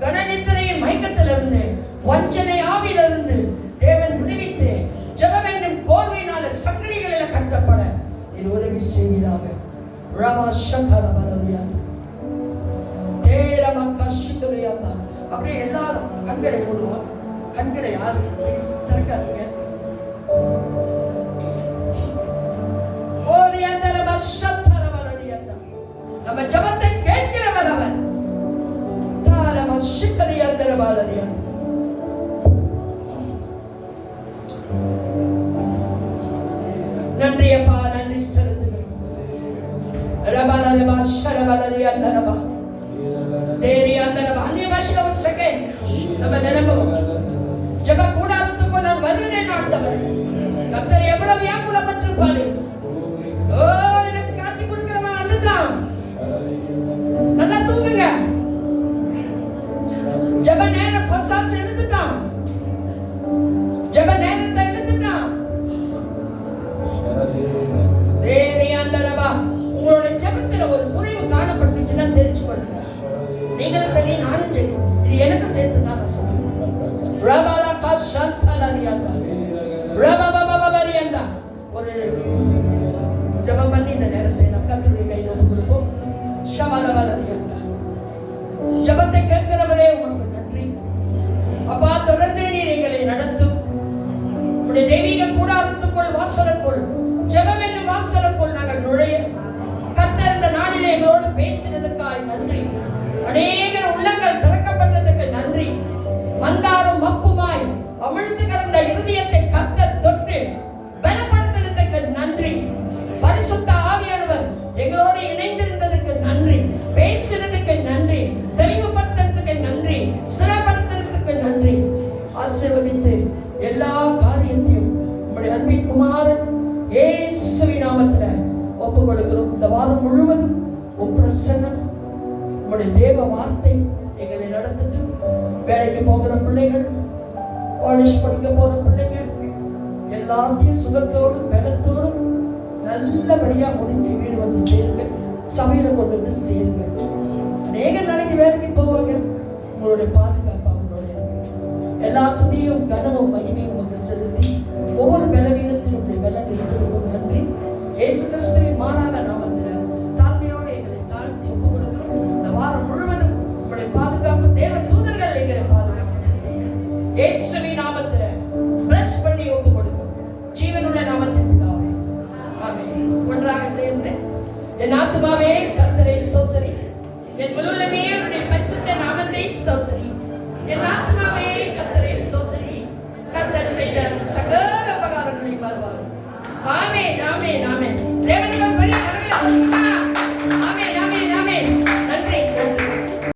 கனநித்திரையின் மயக்கத்திலிருந்து, வஞ்சனை ஆவியிலிருந்து தேவன் விடுவித்து ஜெபம் என்னும் கோர்வையினால சங்கிலிகளில் கட்டப்பட நீ உதவி செய்வீராக. ரமா சங்கர பலரியா தேரமா கஷ்டரியா. அப்படியே எல்லாரும் கண்களை மூடுவோம். கண்களை யாரும் ப்ளீஸ் திறக்காதீங்க. நம்ம ஜபத்தை கேட்கிறவர் அவர். நன்றி அப்பா, நன்றி செலுத்துகிறேன். அந்நிய பாஷையில ஒரு செகண்ட் நம்ம நிரம்புவோம். ஜப கூடாரத்துக்குள் நான் வருகிறேன் ஆண்டவர். கர்த்தர் எவ்வளவு வியாக்குலப்பட்டிருப்பாரு. ஓ எனக்கு காட்டி கொடுக்கிறவன் அதுதான். நல்லா தூங்குங்க. ஜப நேரம் பசாசு இழுத்துட்டான். ஜப நேரத்தை இழுத்துட்டான். உங்களோட ஜபத்துல ஒரு குறைவு காணப்பட்டுச்சுன்னா தெரிஞ்சு கொள்ளுங்க. நீங்களும் சரி, நானும் சரி, இது எனக்கு சேர்த்து தான் நான் சொல்றேன். சந்தலரியாண்டா ரபபபபரியாண்டா. ஒரு ஜெபம் பண்ணி இந்த நேரத்தை நம் கர்த்தருடைய கையில் ஒப்புக் கொடுப்போம். ஷபலபலரியாண்டா. ஜெபத்தை கேட்கிறவரே உமக்கு நன்றி அப்பா. தொடர்ந்து நீர் எங்களை நடத்தும். உம்முடைய தெய்வீக கூடாரத்துக்குள் வாசலுக்குள் ஜெபம் என்னும் வாசலுக்குள் நாங்கள் நுழைய கர்த்தர் இந்த நாளிலே எங்களோடு பேசினதுக்காய் நன்றி. அநேகர் உள்ளங்கள் திறக்கப்பட்டதுக்கு நன்றி. மந்தாரும் மப்புமாய் அமிழ்ந்து கிடந்த இருதயத்தை கர்த்தர் தொட்டு பலப்படுத்தினதுக்கு நன்றி. பரிசுத்த ஆவியானவர் எங்களோடு இணைந்திருந்ததுக்கு நன்றி. பேசினதுக்கு நன்றி. தெளிவுபடுத்தினதுக்கு நன்றி. ஸ்திரப்படுத்தினதுக்கு நன்றி. ஆசீர்வதித்து எல்லா காரியத்தையும் உம்முடைய அன்பின் குமாரன் இயேசுவின் நாமத்துல ஒப்புக் கொடுக்கிறோம். இந்த வாரம் முழுவதும் உம் பிரசன்னம் உம்முடைய தேவ வார்த்தை எங்களை நடத்தட்டும். வேலைக்கு போகிற பிள்ளைகள், காலேஜ் படிக்க போற பிள்ளைகள் எல்லாத்தையும் சுகத்தோடும் பலத்தோடும் நல்லபடியா முடிச்சு வீடு வந்து சேருங்க. சபையில கொண்டு வந்து சேருங்க. அநேக நாளைக்கு வேலைக்கு போவாங்க. உங்களுடைய பாதுகாப்பு அவங்களோட இருக்கு. எல்லா துதியும் கனமும் மகிமையும் உங்களுக்கு செலுத்தி ஒவ்வொரு பலவீனத்திலும் உங்களுடைய பலன் இருந்ததுக்கும் நன்றி. இயேசு கிறிஸ்துவின் மாறாத நாமத்தில் தாழ்மையோடு எங்களை தாழ்த்தி ஒப்புக் கொடுக்கிறோம். இந்த வாரம் முழுவதும் உங்களுடைய பாதுகாப்பு தேவ தூதர்கள் எங்களை பாதுகாப்பு இயேசுவின் நாமத்தில் பிளஸ் பண்ணி ஒப்புக் கொடுக்கிறோம். ஜீவனுள்ள நாமத்தில் பிதாவே ஆமென். ஒன்றாக சேர்ந்து என் ஆத்துமாவே கர்த்தரை ஸ்தோத்திரி, என் முழுவதுமே அவருடைய பரிசுத்த நாமத்தை ஸ்தோத்திரி. என் ஆத்துமாவே கர்த்தரை ஸ்தோத்திரி, கர்த்தர் செய்த சகல உபகாரங்களை மறவாதே. ஆமென் ஆமென் ஆமென். தேவனுக்கு பெரிய கரங்களை